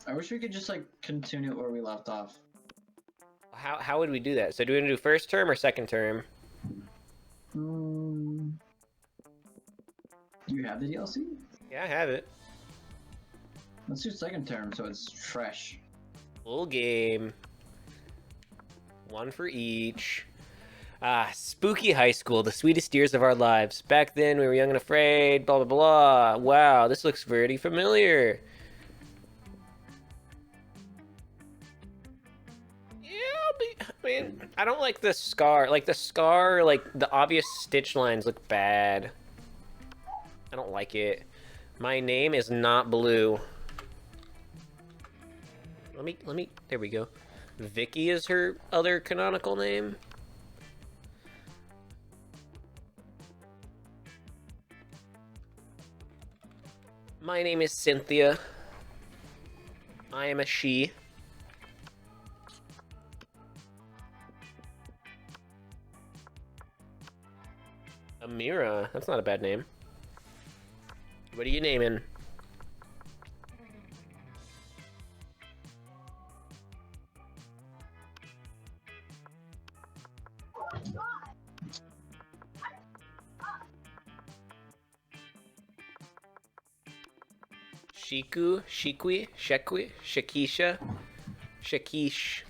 I wish we could just like continue where we left off. How would we do that? So do we want to do first term or second term? Do you have the DLC? Yeah, I have it. Let's do second term so it's fresh. Full game. One for each. Ah, spooky high school, the sweetest years of our lives. Back then, we were young and afraid, blah, blah, blah. Wow, this looks very familiar. Yeah, I mean, I don't like the scar. Like, the obvious stitch lines look bad. I don't like it. My name is not blue. Let me, there we go. Vicky is her other canonical name. My name is Cynthia. I am a she. Amira, that's not a bad name. What are you naming? Shiku, Shikwi, Shekwi, Shakisha, Shakish.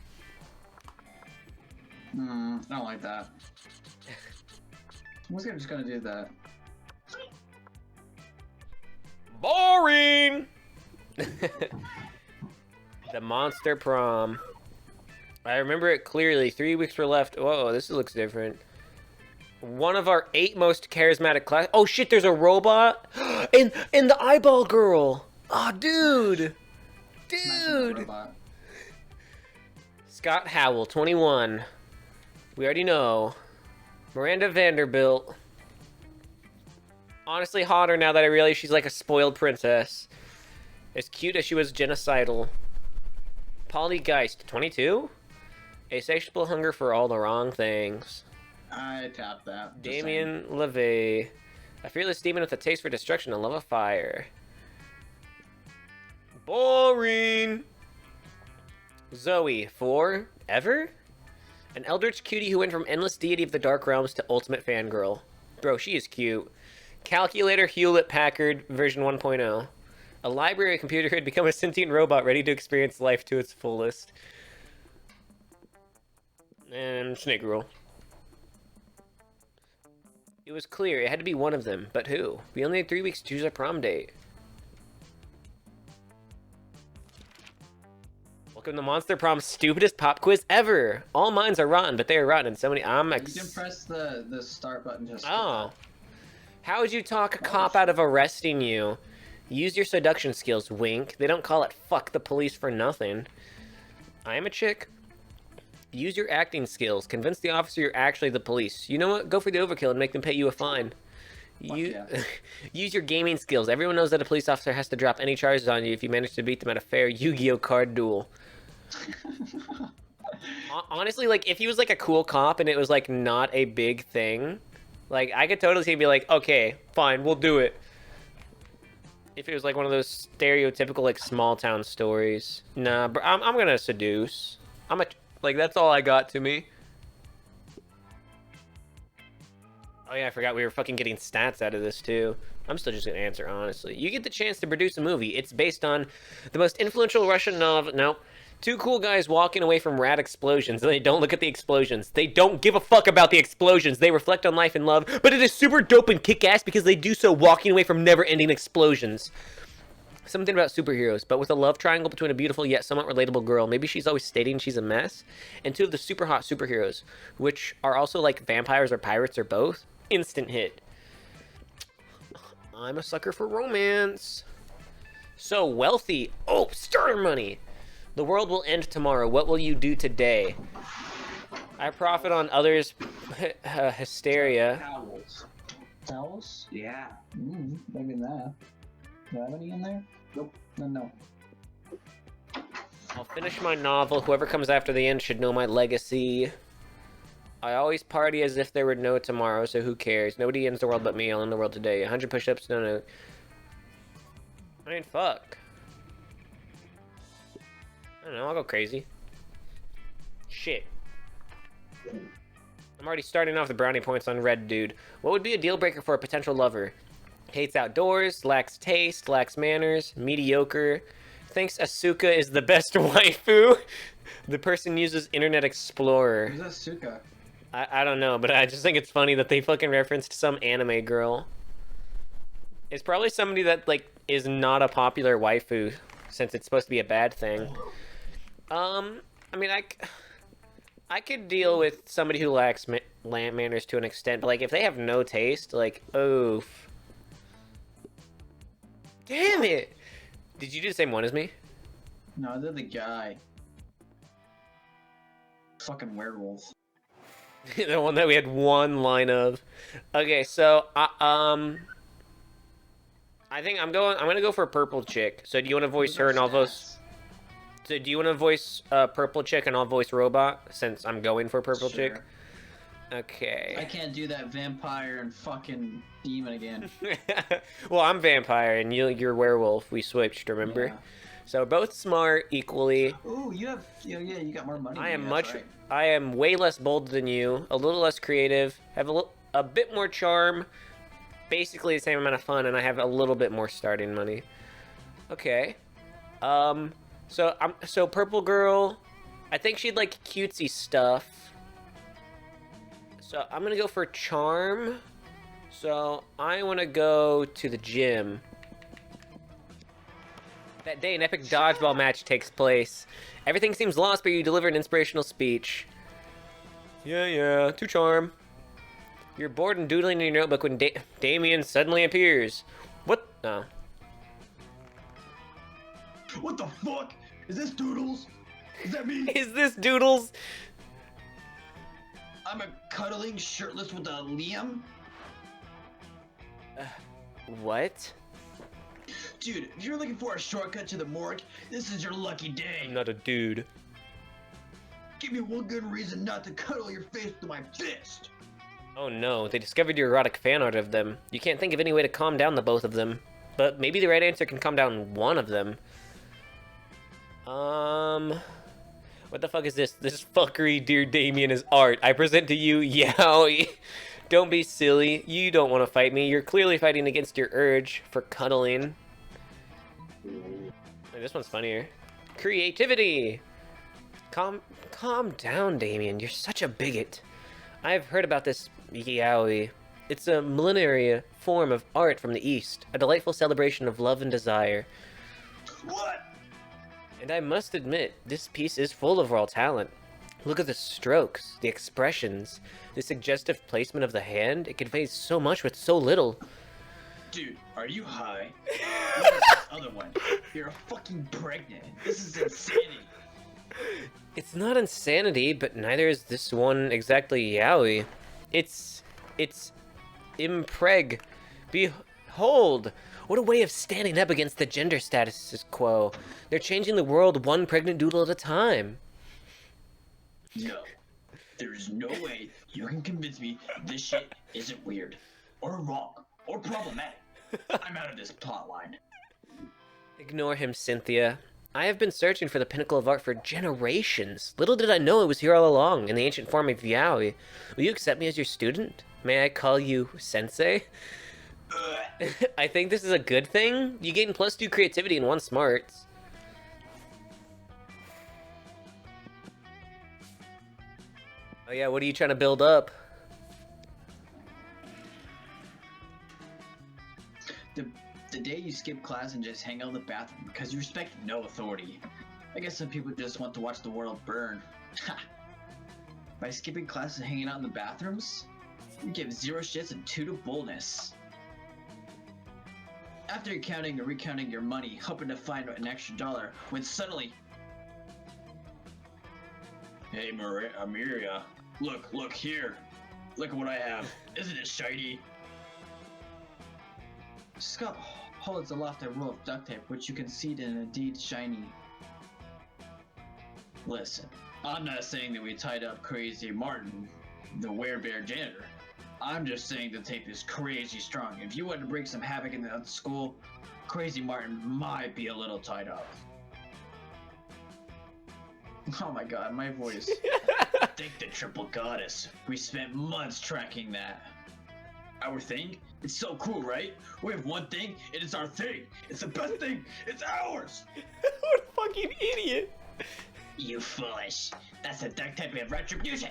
I don't like that. I'm just gonna do that. Boring! The Monster Prom. I remember it clearly. 3 weeks were left. Whoa, this looks different. One of our 8 most charismatic class. Oh shit, there's a robot? and the eyeball girl! Oh, dude! Dude! Scott Howell, 21. We already know. Miranda Vanderbilt. Honestly hotter now that I realize she's like a spoiled princess. As cute as she was genocidal. Polly Geist, 22? Asexual hunger for all the wrong things. I tapped that. Damien LeVay. A fearless demon with a taste for destruction and love of fire. Boring! Zoe, 4? Ever? An eldritch cutie who went from endless deity of the dark realms to ultimate fangirl. Bro, she is cute. Calculator Hewlett-Packard version 1.0. A library computer who had become a sentient robot ready to experience life to its fullest. And Snake Girl. It was clear it had to be one of them, but who? We only had 3 weeks to choose our prom date. Welcome to Monster Prom's stupidest pop quiz ever. All minds are rotten, but they are rotten in so many. You can press the start button just. Oh. How would you talk a cop out of arresting you? Use your seduction skills, wink. They don't call it fuck the police for nothing. I am a chick. Use your acting skills. Convince the officer you're actually the police. You know what? Go for the overkill and make them pay you a fine. Use your gaming skills. Everyone knows that a police officer has to drop any charges on you if you manage to beat them at a fair Yu-Gi-Oh card duel. Honestly, like, if he was like a cool cop and it was like not a big thing, like, I could totally see him be like, okay, fine, we'll do it. If it was like one of those stereotypical like small town stories. Nah, bro, I'm gonna seduce. Like, that's all I got to me. Oh yeah, I forgot we were fucking getting stats out of this too. I'm still just gonna answer honestly. You get the chance to produce a movie. It's based on the most influential Russian novel. No. 2 cool guys walking away from rad explosions, and they don't look at the explosions. They don't give a fuck about the explosions. They reflect on life and love, but it is super dope and kick-ass because they do so walking away from never-ending explosions. Something about superheroes, but with a love triangle between a beautiful yet somewhat relatable girl. Maybe she's always stating she's a mess. And 2 of the super hot superheroes, which are also like vampires or pirates or both. Instant hit. I'm a sucker for romance. So wealthy. Oh, starter money. The world will end tomorrow. What will you do today? I profit on others' hysteria. Towels. Towels? Yeah. Maybe that. Do I have any in there? Nope. No. I'll finish my novel. Whoever comes after the end should know my legacy. I always party as if there were no tomorrow, so who cares? Nobody ends the world but me. I'll end the world today. 100 push-ups? No. I mean, fuck. I don't know, I'll go crazy. Shit. I'm already starting off the brownie points on red, dude. What would be a deal breaker for a potential lover? Hates outdoors, lacks taste, lacks manners, mediocre, thinks Asuka is the best waifu. The person uses Internet Explorer. Who's Asuka? I don't know, but I just think it's funny that they fucking referenced some anime girl. It's probably somebody that, like, is not a popular waifu, since it's supposed to be a bad thing. I mean, I could deal with somebody who lacks manners to an extent, but, like, if they have no taste, like, oof. Damn it! Did you do the same one as me? No, they're the guy. Fucking werewolf. The one that we had one line of. Okay, so I think I'm gonna go for a purple chick. So do you want to voice her and I'll voice? So do you want to voice purple chick and I'll voice robot since I'm going for purple chick? Okay. I can't do that vampire and fucking demon again. Well, I'm vampire and you're werewolf. We switched, remember? Yeah. So both smart equally. Ooh, you got more money. I am right. I am way less bold than you, a little less creative, have a bit more charm, basically the same amount of fun, and I have a little bit more starting money. Okay. So purple girl, I think she'd like cutesy stuff. So I'm gonna go for charm. So I want to go to the gym. That day, an epic dodgeball match takes place. Everything seems lost, but you deliver an inspirational speech. Yeah, to charm. You're bored and doodling in your notebook when Damien suddenly appears. What? Oh. What the fuck? Is this Doodles? Is that me? Is this Doodles? I'm a cuddling shirtless with a Liam? What? Dude, if you're looking for a shortcut to the morgue, this is your lucky day. I'm not a dude. Give me one good reason not to cuddle your face with my fist. Oh no, they discovered your erotic fan art of them. You can't think of any way to calm down the both of them. But maybe the right answer can calm down one of them. What the fuck is this? This fuckery, dear Damien, is art. I present to you, Yaoi. Don't be silly. You don't want to fight me. You're clearly fighting against your urge for cuddling. Wait, this one's funnier. Creativity! Calm down, Damien. You're such a bigot. I've heard about this yaoi. It's a millenary form of art from the East, a delightful celebration of love and desire. What? And I must admit, this piece is full of raw talent. Look at the strokes, the expressions, the suggestive placement of the hand. It conveys so much with so little. Dude, are you high? What is this other one? You're fucking pregnant. This is insanity. It's not insanity, but neither is this one exactly yaoi. It's impreg. Behold, what a way of standing up against the gender status quo. They're changing the world one pregnant doodle at a time. No, there is no way you can convince me this shit isn't weird, or wrong, or problematic. I'm out of this plotline. Ignore him, Cynthia. I have been searching for the pinnacle of art for generations. Little did I know it was here all along, in the ancient form of yaoi. Will you accept me as your student? May I call you sensei? I think this is a good thing. You gain +2 creativity and 1 smarts. Oh yeah, what are you trying to build up? The day you skip class and just hang out in the bathroom because you respect no authority. I guess some people just want to watch the world burn. Ha! By skipping class and hanging out in the bathrooms, you give 0 shits and 2 to boldness. After you're counting and recounting your money, hoping to find an extra $1, when suddenly... Hey Amelia, look here. Look at what I have. Isn't it shiny? Scott holds aloft a roll of duct tape, which you can see it in indeed shiny. Listen, I'm not saying that we tied up Crazy Martin, the werebear janitor. I'm just saying the tape is crazy strong. If you want to bring some havoc in the school, Crazy Martin might be a little tied up. Oh my god, my voice. Thank the triple goddess. We spent months tracking that. Our thing? It's so cool, right? We have one thing, and it's our thing. It's the best thing. It's ours. What a fucking idiot. You foolish. That's the duct tape of retribution.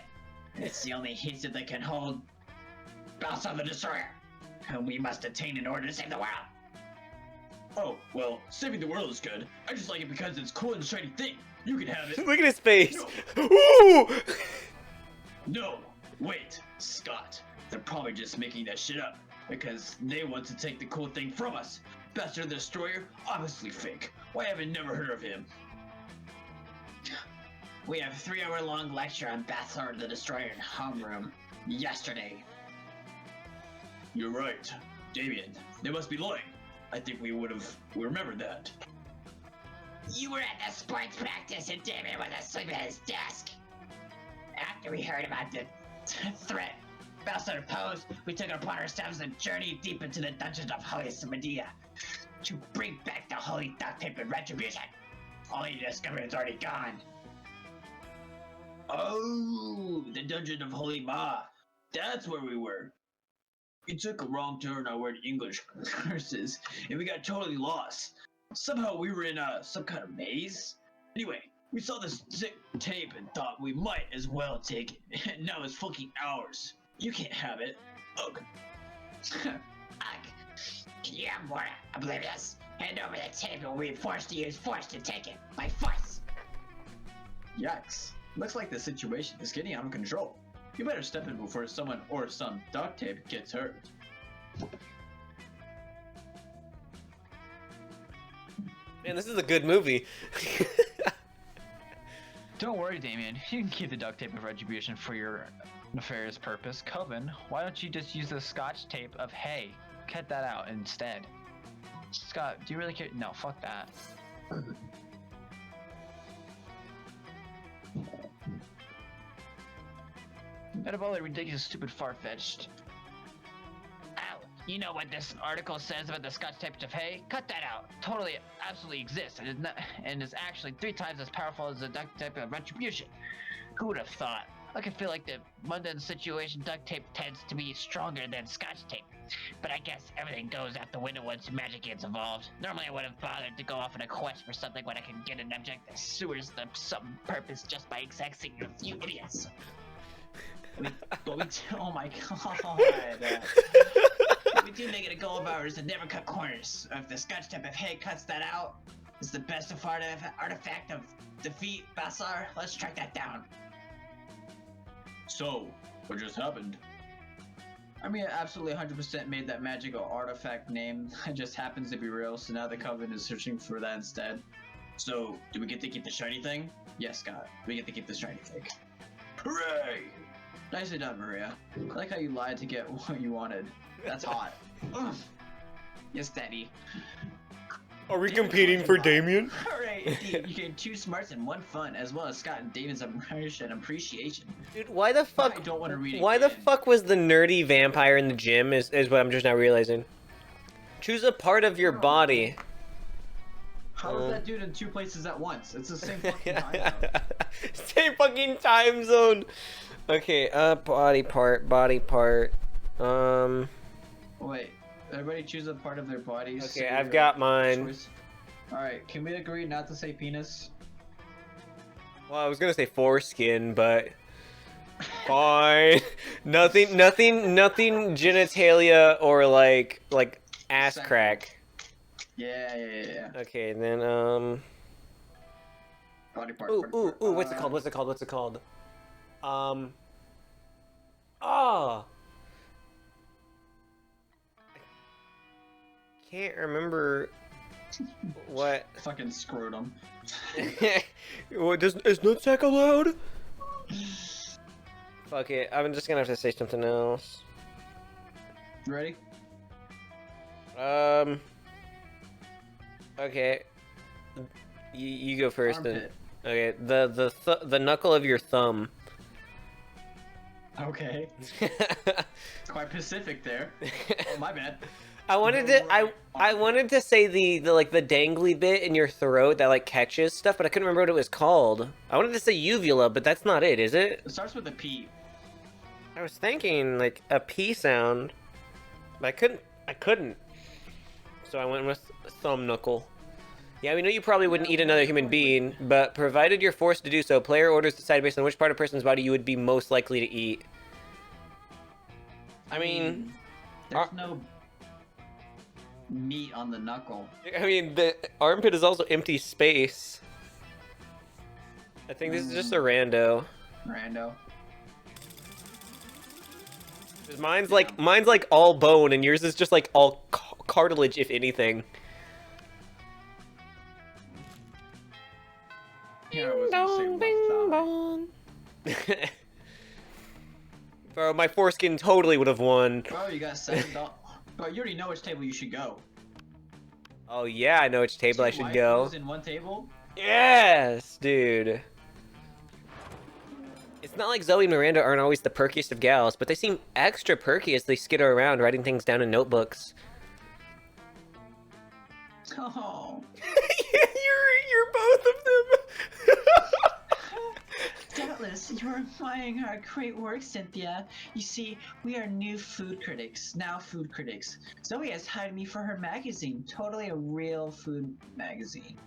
It's the only adhesive that can hold Bounce on the Destroyer, whom we must attain in order to save the world. Oh, well, saving the world is good. I just like it because it's cool and a shiny thing. You can have it. Look at his face. No. Ooh! No, wait, Scott. They're probably just making that shit up because they want to take the cool thing from us. Bastard the Destroyer, obviously fake. Why haven't never heard of him? We have a 3-hour-long lecture on Bathor the Destroyer in homeroom yesterday. You're right, Damien. They must be lying. I think we remembered that. You were at the sports practice and Damien was asleep at his desk. After we heard about the threat Bowser posed, we took it upon ourselves a journey deep into the dungeons of Holy Medea to bring back the holy duct tape and retribution. Only to discover it's already gone. Oh, the dungeon of Holy Ma. That's where we were. We took a wrong turn on our English courses, and we got totally lost. Somehow we were in some kind of maze. Anyway, we saw this sick tape and thought we might as well take it. And now it's fucking ours. You can't have it. Ugh. Ugh. You're more oblivious. Hand over the tape and we'll be forced to use force to take it. By force. Yikes. Looks like the situation is getting out of control. You better step in before someone or some duct tape gets hurt. Man, this is a good movie. Don't worry, Damien. You can keep the duct tape of retribution for your nefarious purpose. Coven, why don't you just use the scotch tape of hay? Cut that out instead. Scott, do you really care? No, fuck that. Metabolic, ridiculous, stupid, far-fetched. Ow, you know what this article says about the scotch tape of hay? Cut that out. Totally, absolutely exists, and is actually 3 times as powerful as the duct tape of retribution. Who would have thought? I can feel like the mundane situation duct tape tends to be stronger than scotch tape. But I guess everything goes out the window once magic gets involved. Normally I would have bothered to go off on a quest for something when I can get an object that sewers the some purpose just by accessing a few idiots. Oh my god. We do make it a goal of ours to never cut corners. If the scotch tape of hay cuts that out, it's the best of artifact of defeat, Bassar. Let's track that down. So, what just happened? I mean, it absolutely 100% made that magical artifact name. It just happens to be real, so now the Coven is searching for that instead. So, do we get to keep the shiny thing? Yes, Scott. We get to keep the shiny thing. Hooray! Nicely done, Maria. I like how you lied to get what you wanted. That's hot. Ugh. Yes, Daddy. Are we competing for Damien? Hooray! You gain 2 smarts and 1 fun, as well as Scott and Damon's admiration and appreciation. Dude, why the fuck? I don't want to read it. Why the fuck was the nerdy vampire in the gym? Is what I'm just now realizing. Choose a part of your body. How is that dude in 2 places at once? It's the same fucking time zone. Same fucking time zone. Okay, body part. Wait, everybody choose a part of their bodies. Okay, I've got mine. Alright, can we agree not to say penis? Well, I was gonna say foreskin, but fine. nothing genitalia or like ass crack. Yeah. Okay, then Body part. Ooh, what's it called? Oh. Can't remember what. Fucking scrotum. What is nutsack allowed? Fuck it, I'm just gonna have to say something else. You ready? Okay. You go first then. Armpit. Okay, the knuckle of your thumb. Okay. It's quite specific there. Oh, my bad. I wanted to I wanted to say the like the dangly bit in your throat that like catches stuff, but I couldn't remember what it was called. I wanted to say uvula, but that's not it, is it? It starts with a P. I was thinking like a P sound, but I couldn't. So I went with thumb knuckle. Yeah, we know you probably wouldn't eat another human being, but provided you're forced to do so, player orders decide based on which part of a person's body you would be most likely to eat. I mean, there's no meat on the knuckle. I mean, the armpit is also empty space. I think this is just a rando. Rando. 'Cause mine's like all bone, and yours is just like all cartilage, if anything. Here I was gonna say left thigh. Bro, my foreskin totally would have won. Bro, you got $7. Bro, you already know which table you should go. Oh yeah, I know which table I should go. In one table? Yes, dude. It's not like Zoe and Miranda aren't always the perkiest of gals, but they seem extra perky as they skitter around writing things down in notebooks. Oh. you're both of them. Doubtless, you're admiring our great work, Cynthia. You see, we are new food critics. Now food critics. Zoe has hired me for her magazine. Totally a real food magazine.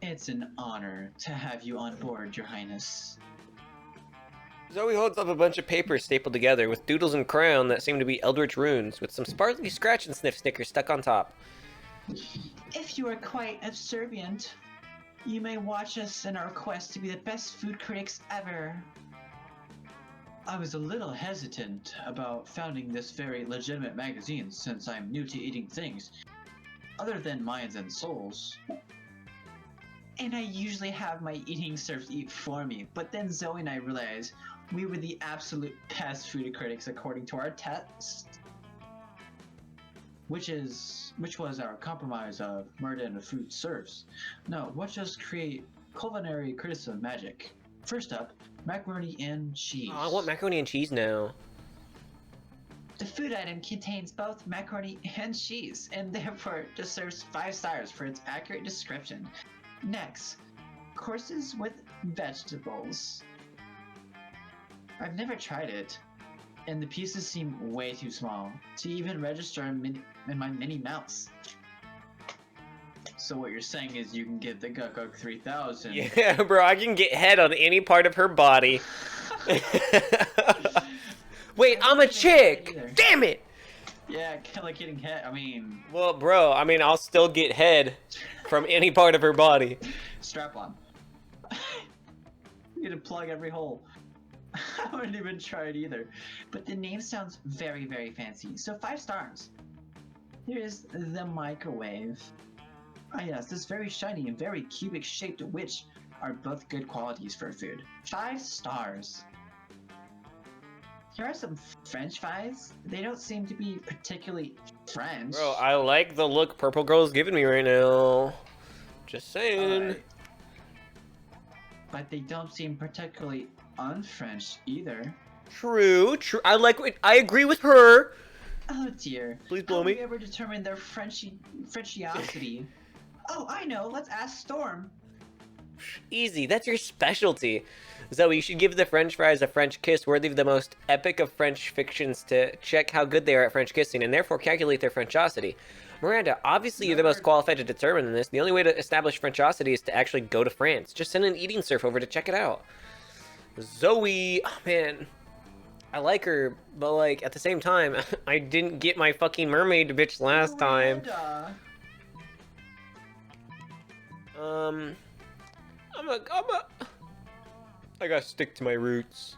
It's an honor to have you on board, Your Highness. Zoe holds up a bunch of papers stapled together with doodles and crayon that seem to be eldritch runes, with some sparkly scratch and sniff stickers stuck on top. If you are quite subservient, you may watch us in our quest to be the best food critics ever. I was a little hesitant about founding this very legitimate magazine since I'm new to eating things other than minds and souls. And I usually have my eating served eat for me, but then Zoe and I realized we were the absolute best food critics according to our test. Which was our compromise of murder and the food serves. Now, watch us create culinary criticism magic. First up, macaroni and cheese. Oh, I want macaroni and cheese now. The food item contains both macaroni and cheese, and therefore deserves 5 stars for its accurate description. Next, courses with vegetables. I've never tried it, and the pieces seem way too small to even register in my mini mouse. So what you're saying is you can get the Gukuk 3000. Yeah, bro, I can get head on any part of her body. Wait, I'm a chick! Damn it! Yeah, kind of like getting head. I mean... Well, bro, I'll still get head from any part of her body. Strap on. You need to plug every hole. I wouldn't even try it either. But the name sounds very, very fancy. So 5 stars. Here is the microwave. Ah yes, this very shiny and very cubic shaped which are both good qualities for food. 5 stars. Here are some French fries. They don't seem to be particularly French. Bro, I like the look Purple Girl's giving me right now. Just saying. But they don't seem particularly un-French either. True. I agree with her. Oh dear. Please blow How me. do we ever determine their Frenchiosity? Oh, I know. Let's ask Storm. Easy. That's your specialty. Zoe, you should give the French fries a French kiss worthy of the most epic of French fictions to check how good they are at French kissing and therefore calculate their Frenchosity. Miranda, obviously you're the most qualified to determine this. The only way to establish Frenchosity is to actually go to France. Just send an eating surf over to check it out. Zoe, oh man, I like her, but like at the same time, I didn't get my fucking mermaid bitch last time. I gotta stick to my roots.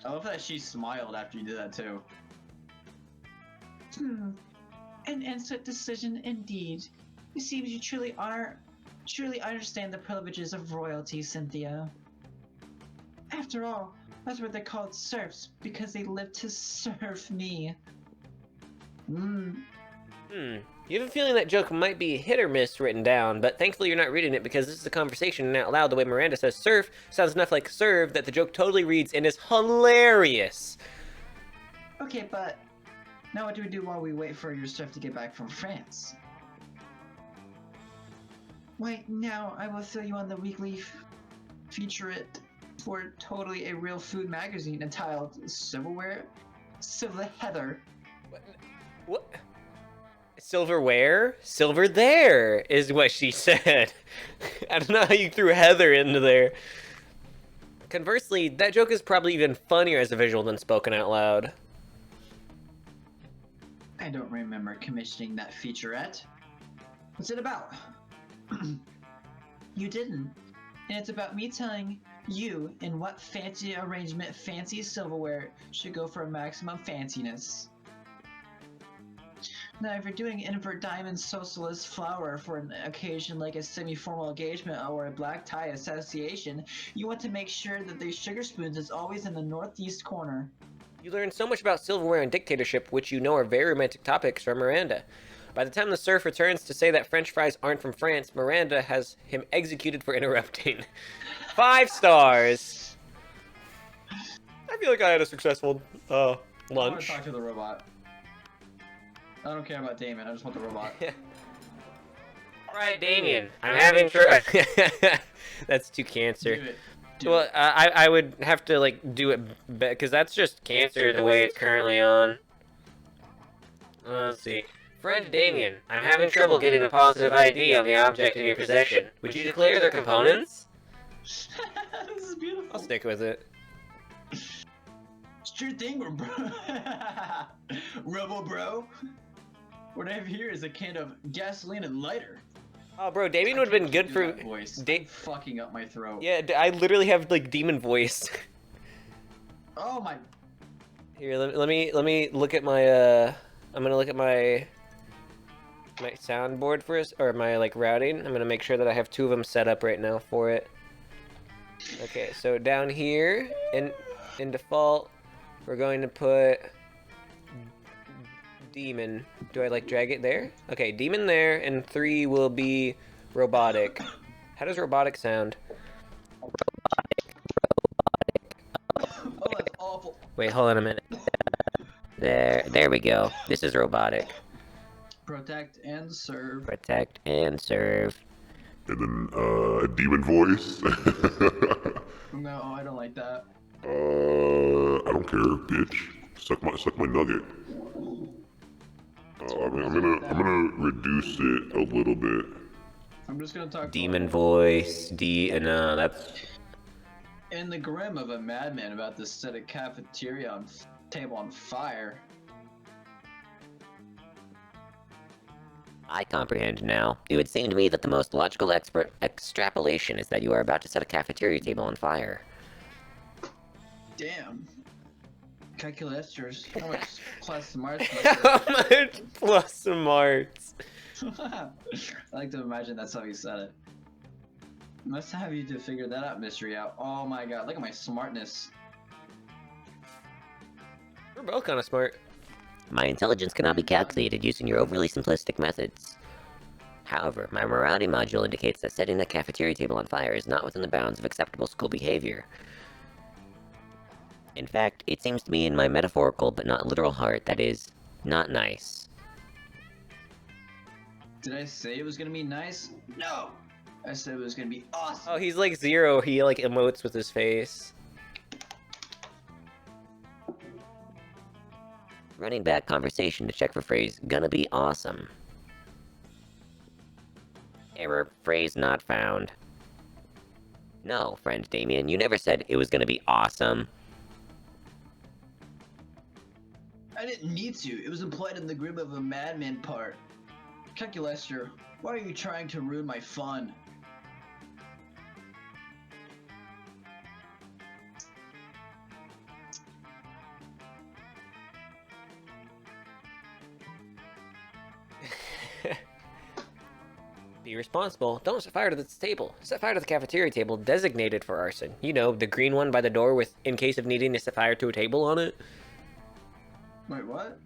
I love that she smiled after you did that too. An instant decision indeed. It seems you truly understand the privileges of royalty, Cynthia. After all, that's what they're called serfs, because they live to serve me. You have a feeling that joke might be hit or miss written down, but thankfully you're not reading it because this is a conversation and out loud the way Miranda says surf sounds enough like serve that the joke totally reads and is hilarious. Okay, but now what do we do while we wait for your stuff to get back from France? Wait, now I will throw you on the weekly featurette for totally a real food magazine entitled Silverware? Silver Heather. What? Silverware? Silver there is what she said. I don't know how you threw Heather into there. Conversely, that joke is probably even funnier as a visual than spoken out loud. I don't remember commissioning that featurette. What's it about? You didn't. And it's about me telling you in what fancy arrangement fancy silverware should go for maximum fanciness. Now, if you're doing invert diamond socialist flower for an occasion like a semi-formal engagement or a black tie association, you want to make sure that the sugar spoons is always in the northeast corner. You learn so much about silverware and dictatorship, which you know are very romantic topics, from Miranda. By the time the serf returns to say that French fries aren't from France, Miranda has him executed for interrupting. 5 stars! I feel like I had a successful, I want lunch. to talk to the robot. I don't care about Damon, I just want the robot. Alright, Damien, I'm having trouble. That's too cancer. Do it. Do Well, it. I would have to, like, do it, because that's just cancer the way it's currently on. Let's see. Friend Damien, I'm having trouble getting a positive ID on the object in your possession. Would you declare their components? This is beautiful. I'll stick with it. Sure thing, bro. Robo bro. What I have here is a can of gasoline and lighter. Oh, bro, Damien would have been good for... Voice. I'm fucking up my throat. Yeah, I literally have, like, demon voice. Oh my. Here, let me look at my, I'm gonna look at my soundboard first, or my, like, routing. I'm gonna make sure that I have 2 of them set up right now for it. Okay, so down here, in default, we're going to put demon. Do I, like, drag it there? Okay, demon there, and 3 will be robotic. How does robotic sound? Oh, that's awful. Wait, hold on a minute. There we go. This is robotic. Protect and serve. Protect and serve. And then, demon voice. No, I don't like that. I don't care, bitch. Suck my nugget. I'm gonna reduce it a little bit. I'm just gonna talk. Demon voice. That's. In the grim of a madman about to set a cafeteria table on fire. I comprehend now. It would seem to me that the most logical extrapolation is that you are about to set a cafeteria table on fire. Damn. Calculusters. How much plus smarts? How much plus smarts? I like to imagine that's how he said it. Must have you to figure that out, mystery out. Oh my god, look at my smartness. We're both kind of smart. My intelligence cannot be calculated using your overly simplistic methods. However, my morality module indicates that setting the cafeteria table on fire is not within the bounds of acceptable school behavior. In fact, it seems to me in my metaphorical but not literal heart that is not nice. Did I say it was gonna be nice? No! I said it was gonna be awesome! Oh, he's like Zero. He like emotes with his face. Running back conversation to check for phrase gonna be awesome. Error, phrase not found. No, friend Damien, you never said it was gonna be awesome. I didn't need to. It was implied in the grim of a madman part. Calculester, why are you trying to ruin my fun? Be responsible. Don't set fire to this table. Set fire to the cafeteria table designated for arson. You know, the green one by the door with, in case of needing to set fire to a table on it. Wait, what?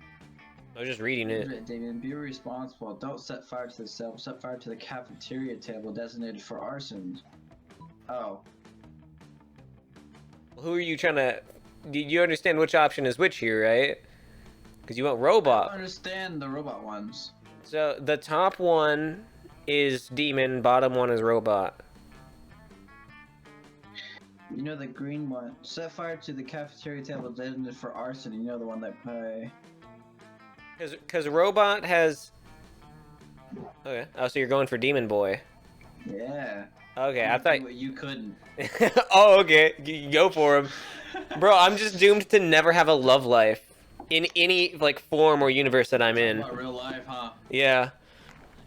I was just reading it. Damien, be responsible. Don't set fire to the cell. Set fire to the cafeteria table designated for arson. Oh. Who are you trying to... Do you understand which option is which here, right? Because you want I robot. don't understand the robot ones. So the top one is demon, bottom one is robot. You know the green one. Set fire to the cafeteria table designated for arson. You know the one that probably. Because robot has. Okay. Oh, so you're going for demon boy. Yeah. Okay, You I thought. do what you couldn't. Oh, okay. Go for him, bro. I'm just doomed to never have a love life in any like form or universe that I'm in. About real life, huh? Yeah.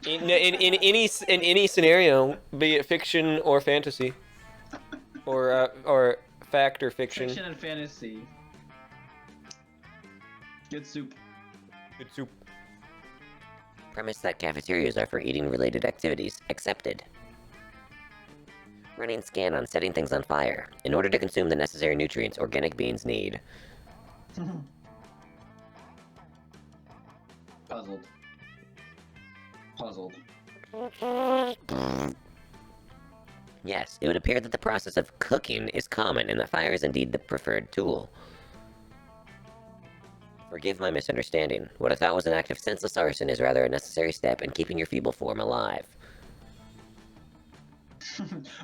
In any scenario, be it fiction or fantasy, or fact or fiction. Fiction and fantasy. Good soup. Good soup. Premise that cafeterias are for eating-related activities. Accepted. Running scan on setting things on fire. In order to consume the necessary nutrients organic beings need. Puzzled. Puzzled. Yes, it would appear that the process of cooking is common and that fire is indeed the preferred tool. Forgive my misunderstanding. What I thought was an act of senseless arson is rather a necessary step in keeping your feeble form alive.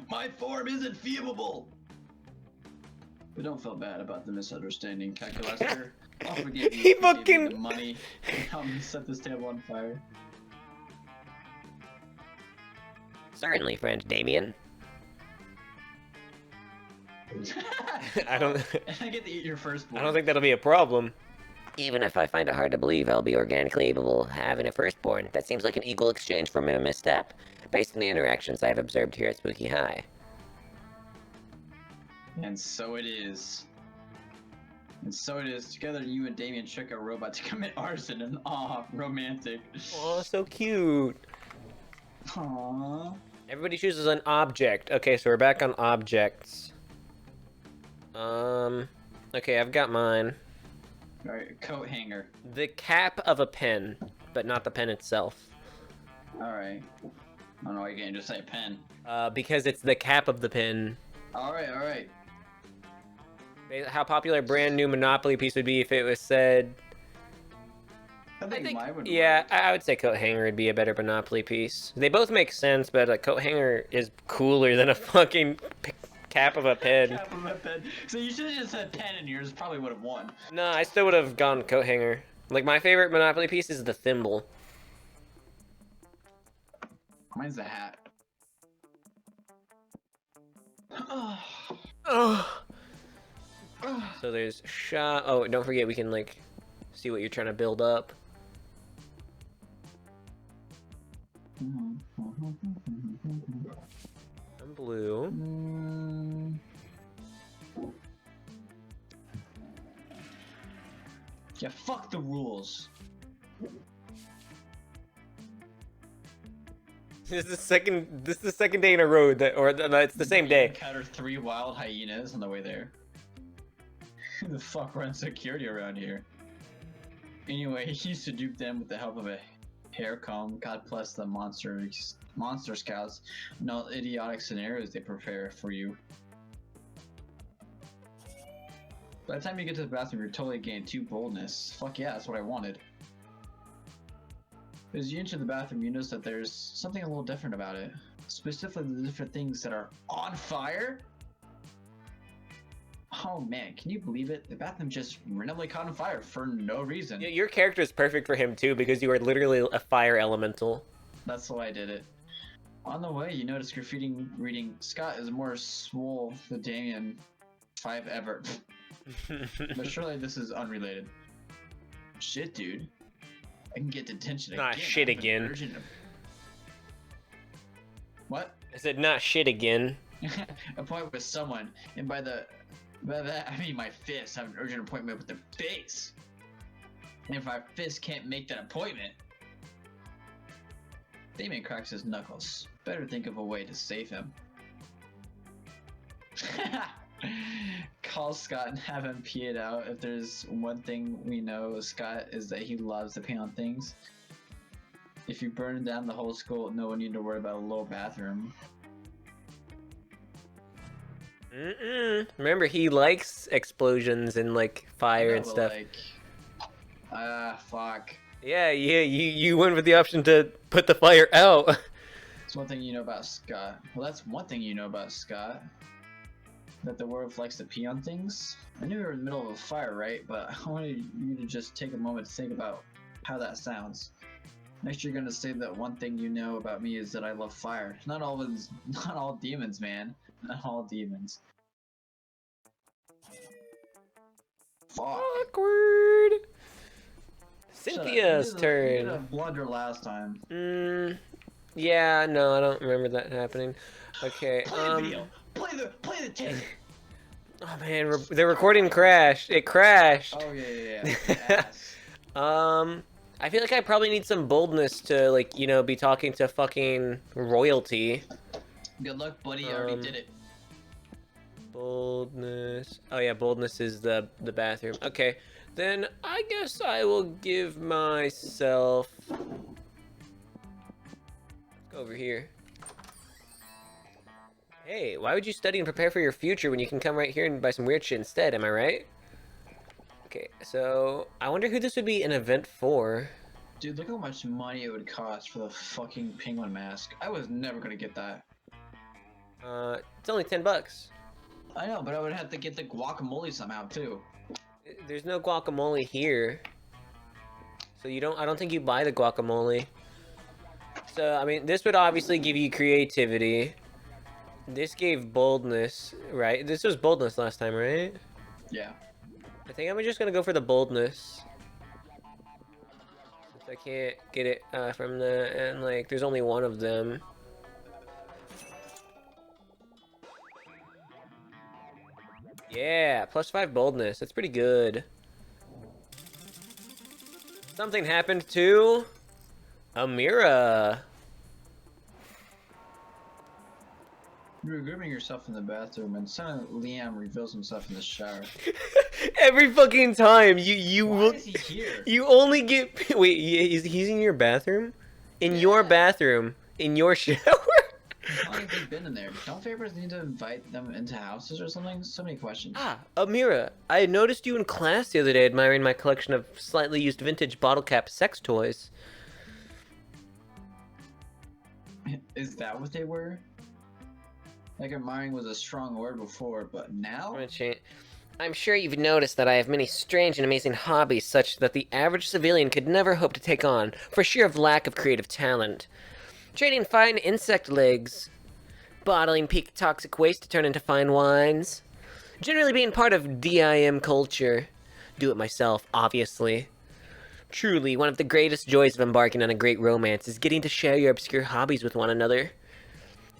My form isn't feasible. But don't feel bad about the misunderstanding, Calculaster. I'll forgive you. He for giving fucking- me the money and help me set this table on fire. Certainly, friend Damien. I don't. I get to eat your firstborn. I don't think that'll be a problem. Even if I find it hard to believe I'll be organically able of having a firstborn, that seems like an equal exchange for a misstep, based on the interactions I have observed here at Spooky High. And so it is. And so it is. Together, you and Damien trick a robot to commit arson and romantic. Oh, so cute. Aww. Everybody chooses an object. Okay, so we're back on objects. Okay, I've got mine. Alright, coat hanger. The cap of a pen, but not the pen itself. Alright. I don't know why you can't just say pen. Because it's the cap of the pen. Alright, alright. How popular a brand new Monopoly piece would be if it was said... I think mine would Yeah, work. I would say coat hanger would be a better Monopoly piece. They both make sense, but a coat hanger is cooler than a fucking cap of a pen. Cap of a pen. So you should have just said pen and yours probably would have won. No, I still would have gone coat hanger. Like, my favorite Monopoly piece is the thimble. Mine's a hat. So there's shot. Oh, don't forget we can like see what you're trying to build up. I'm blue. Yeah, fuck the rules. This is the second day in a row that, or no, it's the same day. Encountered 3 wild hyenas on the way there. Who the fuck runs security around here? Anyway, he used to dupe them with the help of a hair comb. God bless the monster scouts. No idiotic scenarios they prepare for you. By the time you get to the bathroom, you're totally gained 2 boldness. Fuck yeah, that's what I wanted. As you enter the bathroom, you notice that there's something a little different about it. Specifically, the different things that are on fire. Oh man, can you believe it? The bathroom just randomly caught on fire for no reason. Yeah, your character is perfect for him too because you are literally a fire elemental. That's why I did it. On the way, you notice graffiti reading, Scott is more swole than Damien 5 ever. But surely this is unrelated. Shit, dude. I can get detention Not again. shit I have an again. urgent- What? I said not shit again. Appointment with someone, and by that I mean my fist. I have an urgent appointment with the face. And if my fist can't make that appointment, Damien cracks his knuckles. Better think of a way to save him. Call Scott and have him pee it out. If there's one thing we know, Scott, is that he loves to pee on things. If you burn down the whole school, no one need to worry about a low bathroom. Remember, he likes explosions and like fire Yeah, and but, stuff. Like, Ah, fuck. Yeah, you went with the option to put the fire out. That's one thing you know about Scott. Well, that's one thing you know about Scott. That the world likes to pee on things. I knew we were in the middle of a fire, right? But I wanted you to just take a moment to think about how that sounds. Next, you're gonna say that one thing you know about me is that I love fire. Not all demons, man. Not all demons. Fuck. Awkward. Shut up. Cynthia's You did a turn. blunder last time. Yeah, no, I don't remember that happening. Okay, Play the video. Play the tape. Oh man, the recording crashed. It crashed. Oh yeah. Yes. I feel like I probably need some boldness to, like, you know, be talking to fucking royalty. Good luck, buddy. I already did it. Boldness. Oh yeah, boldness is the bathroom. Okay, then I guess I will give myself. Go over here. Hey, why would you study and prepare for your future when you can come right here and buy some weird shit instead? Am I right? Okay, so I wonder who this would be an event for. Dude, look how much money it would cost for the fucking penguin mask. I was never gonna get that. It's only $10. I know, but I would have to get the guacamole somehow too. There's no guacamole here. So I don't think you buy the guacamole. So, I mean, this would obviously give you creativity. This gave boldness, right? This was boldness last time, right? Yeah. I think I'm just gonna go for the boldness. Since I can't get it from and like, there's only one of them. Yeah, +5 boldness. That's pretty good. Something happened to Amira. You were grooming yourself in the bathroom, and suddenly Liam reveals himself in the shower. Every fucking time you Why will. is he here? You only get. Wait, he's in your bathroom? In your bathroom? In your shower? How long have you been in there? Don't favors need to invite them into houses or something? So many questions. Ah, Amira, I noticed you in class the other day admiring my collection of slightly used vintage bottle cap sex toys. Is that what they were? Like admiring was a strong word before, but now? I'm gonna change. I'm sure you've noticed that I have many strange and amazing hobbies such that the average civilian could never hope to take on, for sheer lack of creative talent. Trading fine insect legs, bottling peak toxic waste to turn into fine wines. Generally being part of DIM culture. Do it myself, obviously. Truly, one of the greatest joys of embarking on a great romance is getting to share your obscure hobbies with one another.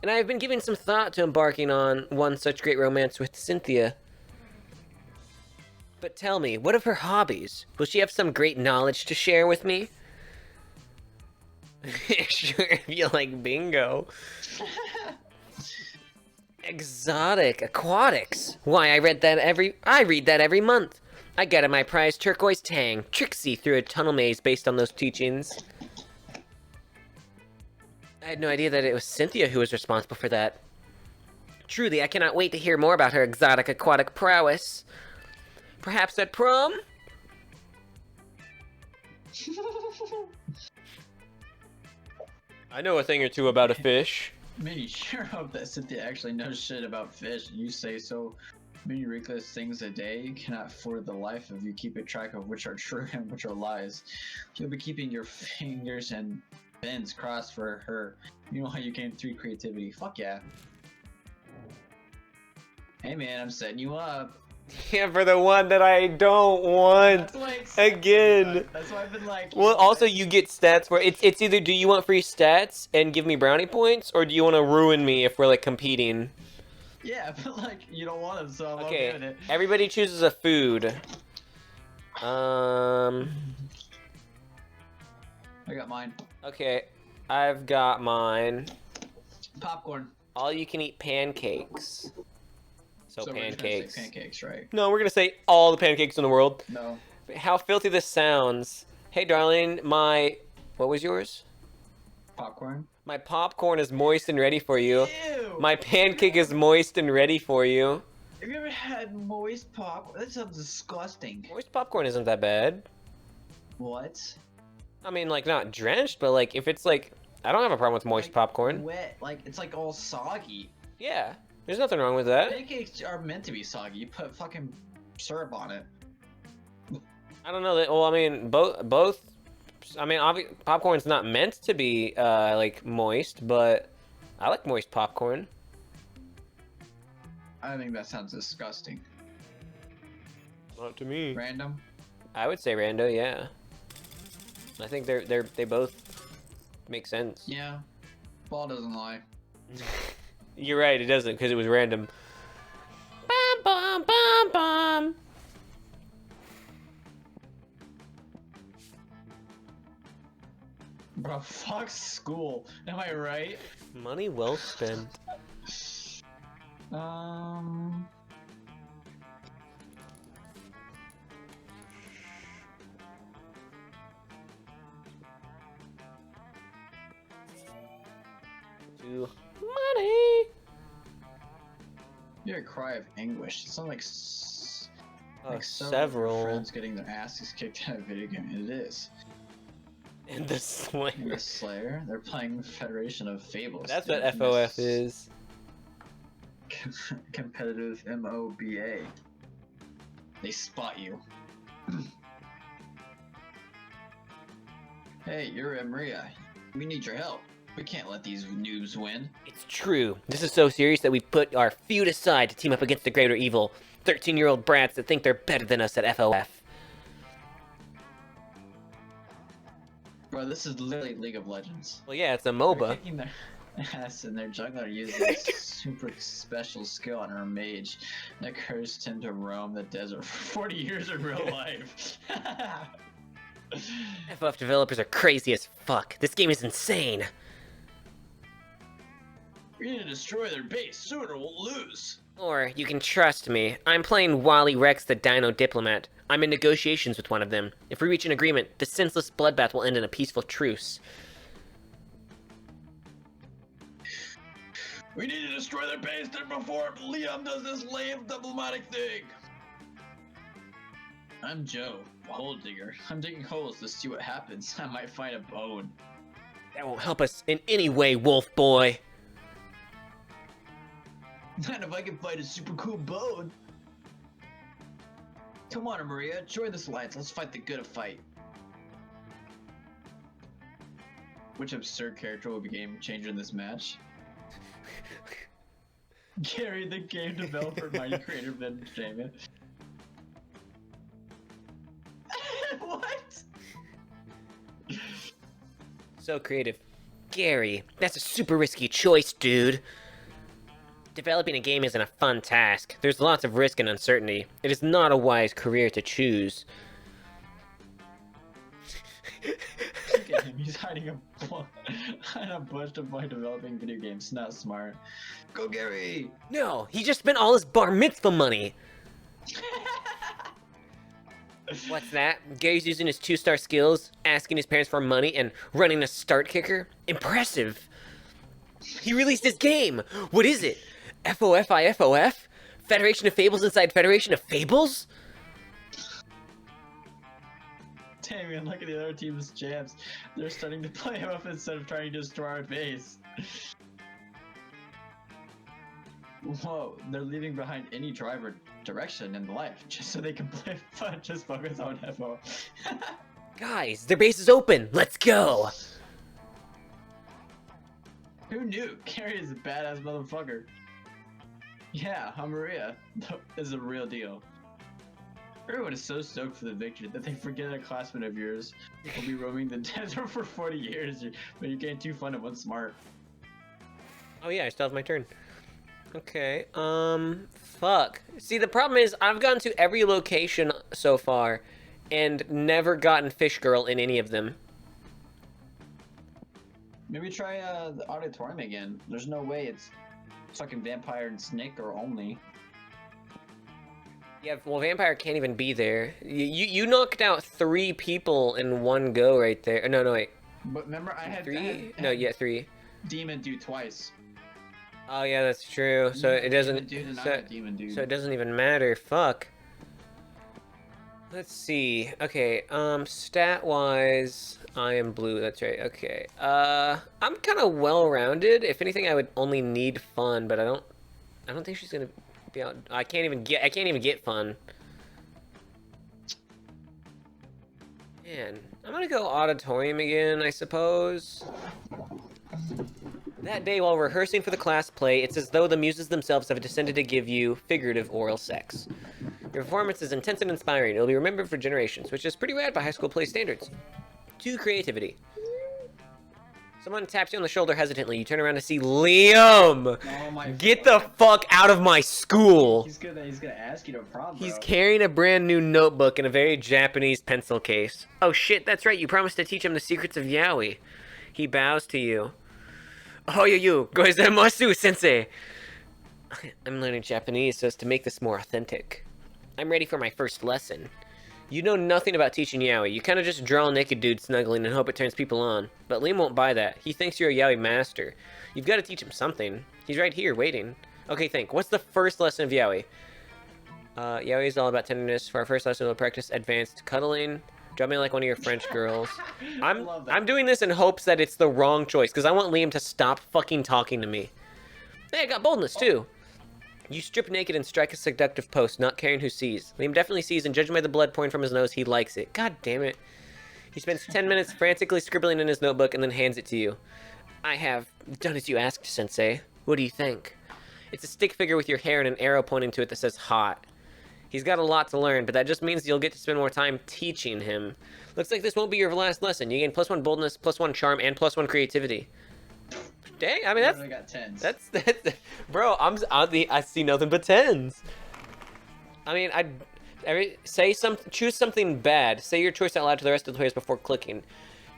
And I have been giving some thought to embarking on one such great romance with Cynthia. But tell me, what of her hobbies? Will she have some great knowledge to share with me? Sure, if you like bingo. Exotic aquatics. Why, I read that every month. I got my prized turquoise tang, Trixie, through a tunnel maze based on those teachings. I had no idea that it was Cynthia who was responsible for that. Truly, I cannot wait to hear more about her exotic aquatic prowess. Perhaps at prom? I know a thing or two about a fish. Man, you sure hope that Cynthia actually knows shit about fish. You say so many reckless things a day, you cannot for the life of you keep a track of which are true and which are lies. You'll be keeping your fingers and bends crossed for her. You know how you came through creativity. Fuck yeah. Hey man, I'm setting you up. Yeah, for the one that I don't want. That's why Again. That's why I've been like. Well, also you get stats for it's either do you want free stats and give me brownie points, or do you want to ruin me if we're like competing? Yeah, but like you don't want them, so I'm Okay, doing it. everybody chooses a food. I got mine. Okay, I've got mine. Popcorn. All you can eat pancakes. So we're just gonna say pancakes. Pancakes, right? No, we're gonna say all the pancakes in the world. No. How filthy this sounds. Hey, darling, what was yours? Popcorn. My popcorn is moist and ready for you. Ew! My pancake is moist and ready for you. Have you ever had moist popcorn? That sounds disgusting. Moist popcorn isn't that bad. What? I mean, like, not drenched, but like, if it's like, I don't have a problem with moist Like, popcorn. Wet, like it's like all soggy. Yeah, there's nothing wrong with that. Pancakes are meant to be soggy. You put fucking syrup on it. I don't know that. Well, I mean, both. I mean, popcorn's not meant to be like moist, but I like moist popcorn. I think that sounds disgusting. Not to me. Random. I would say rando, yeah. I think they both make sense. Yeah. Ball doesn't lie. You're right, it doesn't, because it was random. Bum bum bum bum. Bro, fuck school. Am I right? Money well spent. Um. To money. You hear a cry of anguish. It sounds like like Several. friends getting their asses kicked in a video game. And it is. And the In Slayer. the Slayer, they're playing Federation of Fables. That's the what infamous FOF is. Competitive MOBA. They spot you. Hey, you're Maria. We need your help. We can't let these noobs win. It's true. This is so serious that we put our feud aside to team up against the greater evil. 13-year-old brats that think they're better than us at FOF. Bro, this is literally League of Legends. Well, yeah, it's a They're MOBA. kicking their ass and their jungler uses this super special skill on her mage that cursed him to roam the desert for 40 years in real life. FOF developers are crazy as fuck. This game is insane. We need to destroy their base sooner or we'll lose. Or, you can trust me. I'm playing Wally Rex the Dino Diplomat. I'm in negotiations with one of them. If we reach an agreement, the senseless bloodbath will end in a peaceful truce. We need to destroy their base before Liam does this lame diplomatic thing. I'm Joe, a hole digger. I'm digging holes to see what happens. I might find a bone. That won't help us in any way, Wolf Boy. Not if I can find a super cool bone. Come on, Maria, join this alliance. Let's fight the good fight. Which absurd character will be game changer in this match? Gary, the game developer, mighty creator, Benjamin. What? So creative. Gary, that's a super risky choice, dude. Developing a game isn't a fun task. There's lots of risk and uncertainty. It is not a wise career to choose. Look at him, he's hiding in a bush to avoid developing video games. Not smart. Go, Gary! No, he just spent all his bar mitzvah money. What's that? Gary's using his 2-star skills, asking his parents for money, and running a start kicker? Impressive. He released his game. What is it? FOFIFOF? Federation of Fables inside Federation of Fables? Damien, look at the other team's champs. They're starting to play him up instead of trying to destroy our base. Whoa, they're leaving behind any driver direction in life just so they can play fun, just focus on FO. Guys, their base is open. Let's go. Who knew? Gary is a badass motherfucker. Yeah, Maria is a real deal. Everyone is so stoked for the victory that they forget a classmate of yours will be roaming the desert for 40 years, but you gain 2 fun and 1 smart. Oh yeah, I still have my turn. Okay, fuck. See, the problem is I've gone to every location so far and never gotten Fish Girl in any of them. Maybe try the auditorium again. There's no way it's fucking Vampire and Snake or only. Yeah, well, Vampire can't even be there. You knocked out 3 people in one go right there. No, wait. But remember, I had 3? No, yeah, 3. Demon do twice. Oh yeah, that's true. So it doesn't. Demon dude and So, I'm a demon dude. so it doesn't even matter. Fuck. Let's see. Okay, stat-wise, I am blue. That's right. Okay. I'm kind of well-rounded. If anything, I would only need fun, but I don't think she's gonna be out. I can't even get fun. Man, I'm gonna go auditorium again, I suppose. That day, while rehearsing for the class play, it's as though the muses themselves have descended to give you figurative oral sex. Your performance is intense and inspiring. It'll be remembered for generations, which is pretty rad by high school play standards. 2, creativity. Someone taps you on the shoulder hesitantly. You turn around to see Liam! Oh my Get the fuck out of my school! He's gonna ask you to prom, bro. He's carrying a brand new notebook in a very Japanese pencil case. Oh shit, that's right. You promised to teach him the secrets of yaoi. He bows to you. Oh, you, goizaimasu, sensei. I'm learning Japanese so as to make this more authentic. I'm ready for my first lesson. You know nothing about teaching yaoi. You kind of just draw a naked dude snuggling and hope it turns people on. But Liam won't buy that. He thinks you're a yaoi master. You've got to teach him something. He's right here, waiting. Okay, think. What's the first lesson of yaoi? Yaoi is all about tenderness. For our first lesson, we'll practice advanced cuddling. Draw me like one of your French girls. I'm doing this in hopes that it's the wrong choice, because I want Liam to stop fucking talking to me. Hey, I got boldness, too. You strip naked and strike a seductive pose, not caring who sees. Liam definitely sees, and judging by the blood pouring from his nose, he likes it. God damn it. He spends 10 minutes frantically scribbling in his notebook and then hands it to you. I have done as you asked, Sensei. What do you think? It's a stick figure with your hair and an arrow pointing to it that says hot. He's got a lot to learn, but that just means you'll get to spend more time teaching him. Looks like this won't be your last lesson. You gain +1 boldness, +1 charm, and +1 creativity. Dang, I mean I got 10s. that's bro. I see nothing but 10s. I mean, choose something bad. Say your choice out loud to the rest of the players before clicking.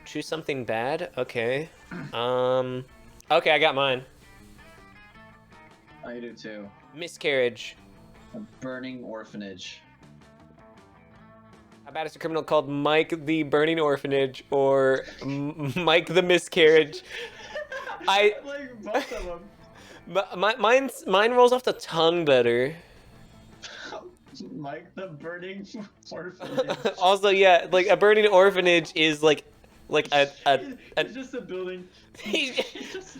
Choose something bad. Okay. Okay, I got mine. I do too. Miscarriage. A burning orphanage. How about it's a criminal called Mike the Burning Orphanage or Mike the Miscarriage? I like both of them. mine rolls off the tongue better. Mike the burning orphanage. Also, yeah, like a burning orphanage is like a It's just a building. It's just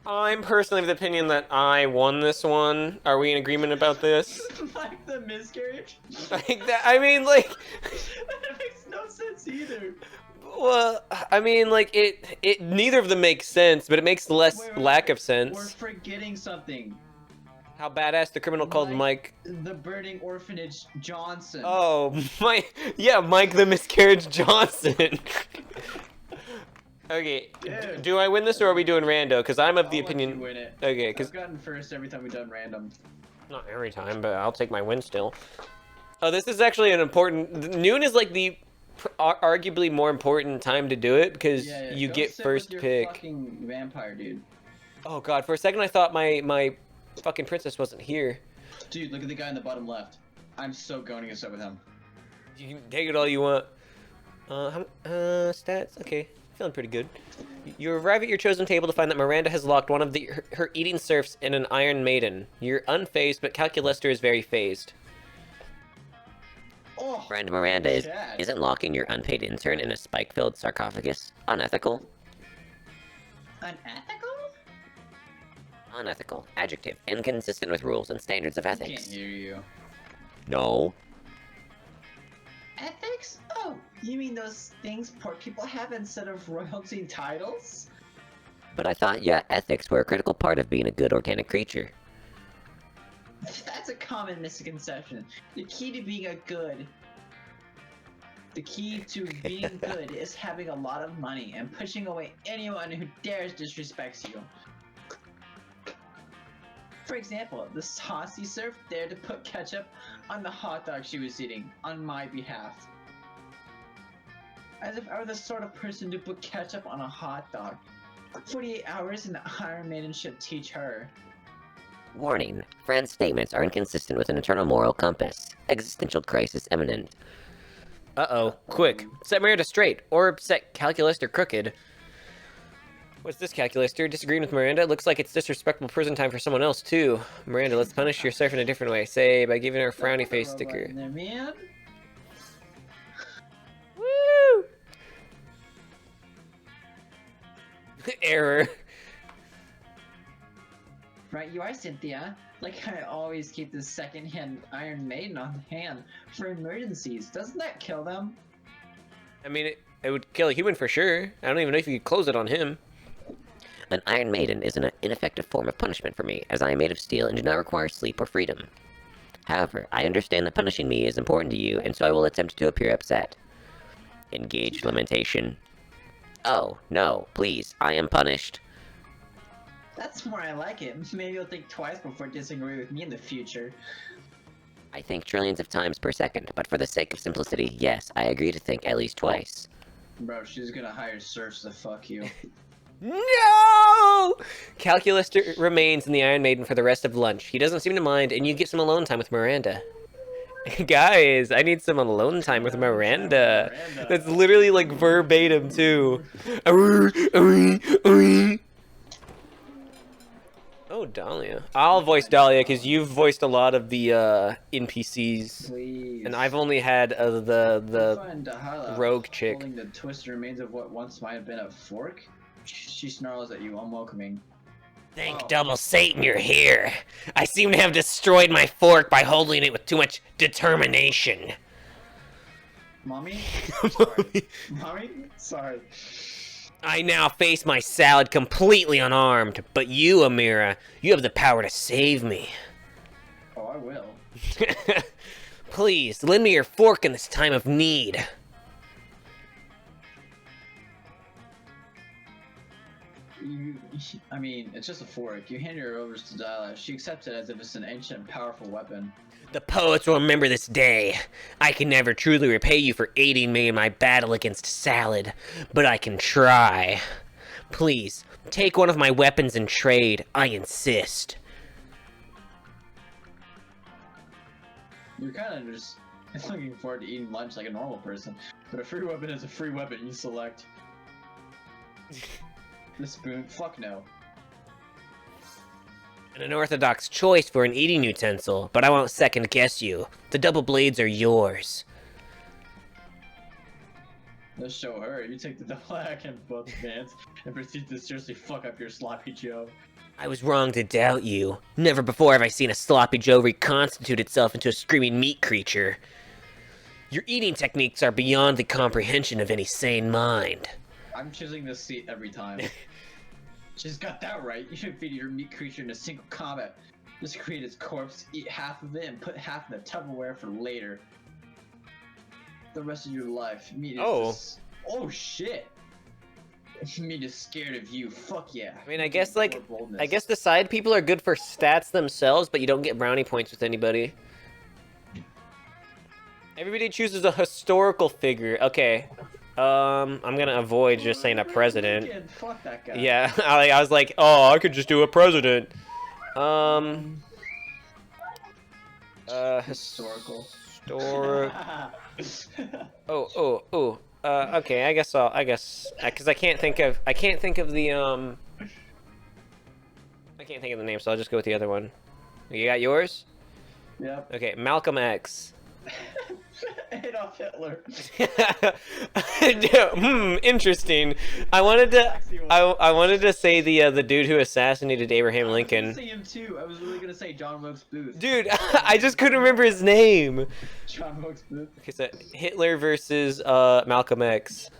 I'm personally of the opinion that I won this one. Are we in agreement about this? Mike the miscarriage. Like that, I mean, like, That makes no sense either. well, I mean, like it neither of them makes sense, but it makes less Wait, lack of We're sense. forgetting something. How badass the criminal called Mike. The burning orphanage Johnson. Oh, Mike the Miscarriage Johnson. Okay, Dude. do I win this or are we doing rando? Because I'm of the I'll let opinion. you win it. Okay, because I've gotten first every time we've done random. not every time, but I'll take my win still. Oh, this is actually an important. Noon is like the arguably more important time to do it because you Go get sit first with your pick. Fucking vampire dude. Oh god, for a second I thought my fucking princess wasn't here. Dude, look at the guy in the bottom left. I'm so going to sit with him. You can take it all you want. Stats. Okay, feeling pretty good. You arrive at your chosen table to find that Miranda has locked one of her eating serfs in an Iron Maiden. You're unfazed, but Calculester is very phased. Oh, Friend Miranda Chad. isn't locking your unpaid intern in a spike-filled sarcophagus unethical? Unethical? Unethical. Adjective. Inconsistent with rules and standards of Can't ethics. hear you. No. Ethics? Oh, you mean those things poor people have instead of royalty titles? But I thought, yeah, ethics were a critical part of being a good organic creature. That's a common misconception. The key to being good is having a lot of money and pushing away anyone who dares disrespects you. For example, the saucy serf dared to put ketchup on the hot dog she was eating on my behalf. As if I were the sort of person to put ketchup on a hot dog. 48 hours and the Iron Maiden should teach her. Warning. Friend's statements are inconsistent with an internal moral compass. Existential crisis imminent. Uh-oh. Quick. Set Miranda straight, or set Calculester crooked. What's this, Calculester? Disagreeing with Miranda? Looks like it's disrespectful prison time for someone else, too. Miranda, let's punish your serf in a different way. Say, by giving her a frowny face sticker. There, man. Error. Right, you are, Cynthia. Like, I always keep this second-hand Iron Maiden on hand for emergencies. Doesn't that kill them? I mean, it would kill a human for sure. I don't even know if you could close it on him. An Iron Maiden is an ineffective form of punishment for me, as I am made of steel and do not require sleep or freedom. However, I understand that punishing me is important to you, and so I will attempt to appear upset. Engage lamentation. Oh, no, please, I am punished. That's more I like it. Maybe you'll think twice before disagreeing with me in the future. I think trillions of times per second, but for the sake of simplicity, yes, I agree to think at least twice. Bro, she's gonna hire Surge to fuck you. No! Calculus remains in the Iron Maiden for the rest of lunch. He doesn't seem to mind, and you get some alone time with Miranda. Guys, I need some alone time with Miranda. That's literally like verbatim too. Oh, Dahlia. I'll voice Dahlia because you've voiced a lot of the NPCs, Please. and I've only had the Find Dahala rogue chick. holding the twisted remains of what once might have been a fork. She snarls at you, unwelcoming. Thank Oh. double Satan you're here. I seem to have destroyed my fork by holding it with too much determination. Mommy? Sorry. Mommy? Sorry. I now face my salad completely unarmed, but you, Amira, you have the power to save me. Oh, I will. Please, lend me your fork in this time of need. I mean, it's just a fork. You hand her over to Dahlia. She accepts it as if it's an ancient and powerful weapon. The poets will remember this day. I can never truly repay you for aiding me in my battle against salad, but I can try. Please, take one of my weapons in trade. I insist. You're kind of just looking forward to eating lunch like a normal person, but a free weapon is a free weapon. You select. The spoon? Fuck no. An unorthodox choice for an eating utensil, but I won't second guess you. The double blades are yours. Let's show her. You take the double hack in both hands and proceed to seriously fuck up your sloppy Joe. I was wrong to doubt you. Never before have I seen a sloppy Joe reconstitute itself into a screaming meat creature. Your eating techniques are beyond the comprehension of any sane mind. I'm choosing this seat every time. She's got that right. You should feed your meat creature in a single combat. Just create its corpse, eat half of it, and put half in the Tupperware for later. The rest of your life. Meat is oh shit! Meat is scared of you. Fuck yeah. I mean, I guess the side people are good for stats themselves, but you don't get brownie points with anybody. Everybody chooses a historical figure. Okay. I'm gonna avoid just saying a president. Fuck that guy. Yeah, I was like, oh, I could just do a president. Historical. Okay, I guess, because I can't think of the, I can't think of the name, so I'll just go with the other one. You got yours? Yep. Okay, Malcolm X. Adolf Hitler. Interesting. I wanted to say the dude who assassinated Abraham Lincoln. I was gonna say him too. I was really gonna say John Wilkes Booth. Dude, I just couldn't remember his name. John Wilkes Booth. Okay, so Hitler versus Malcolm X.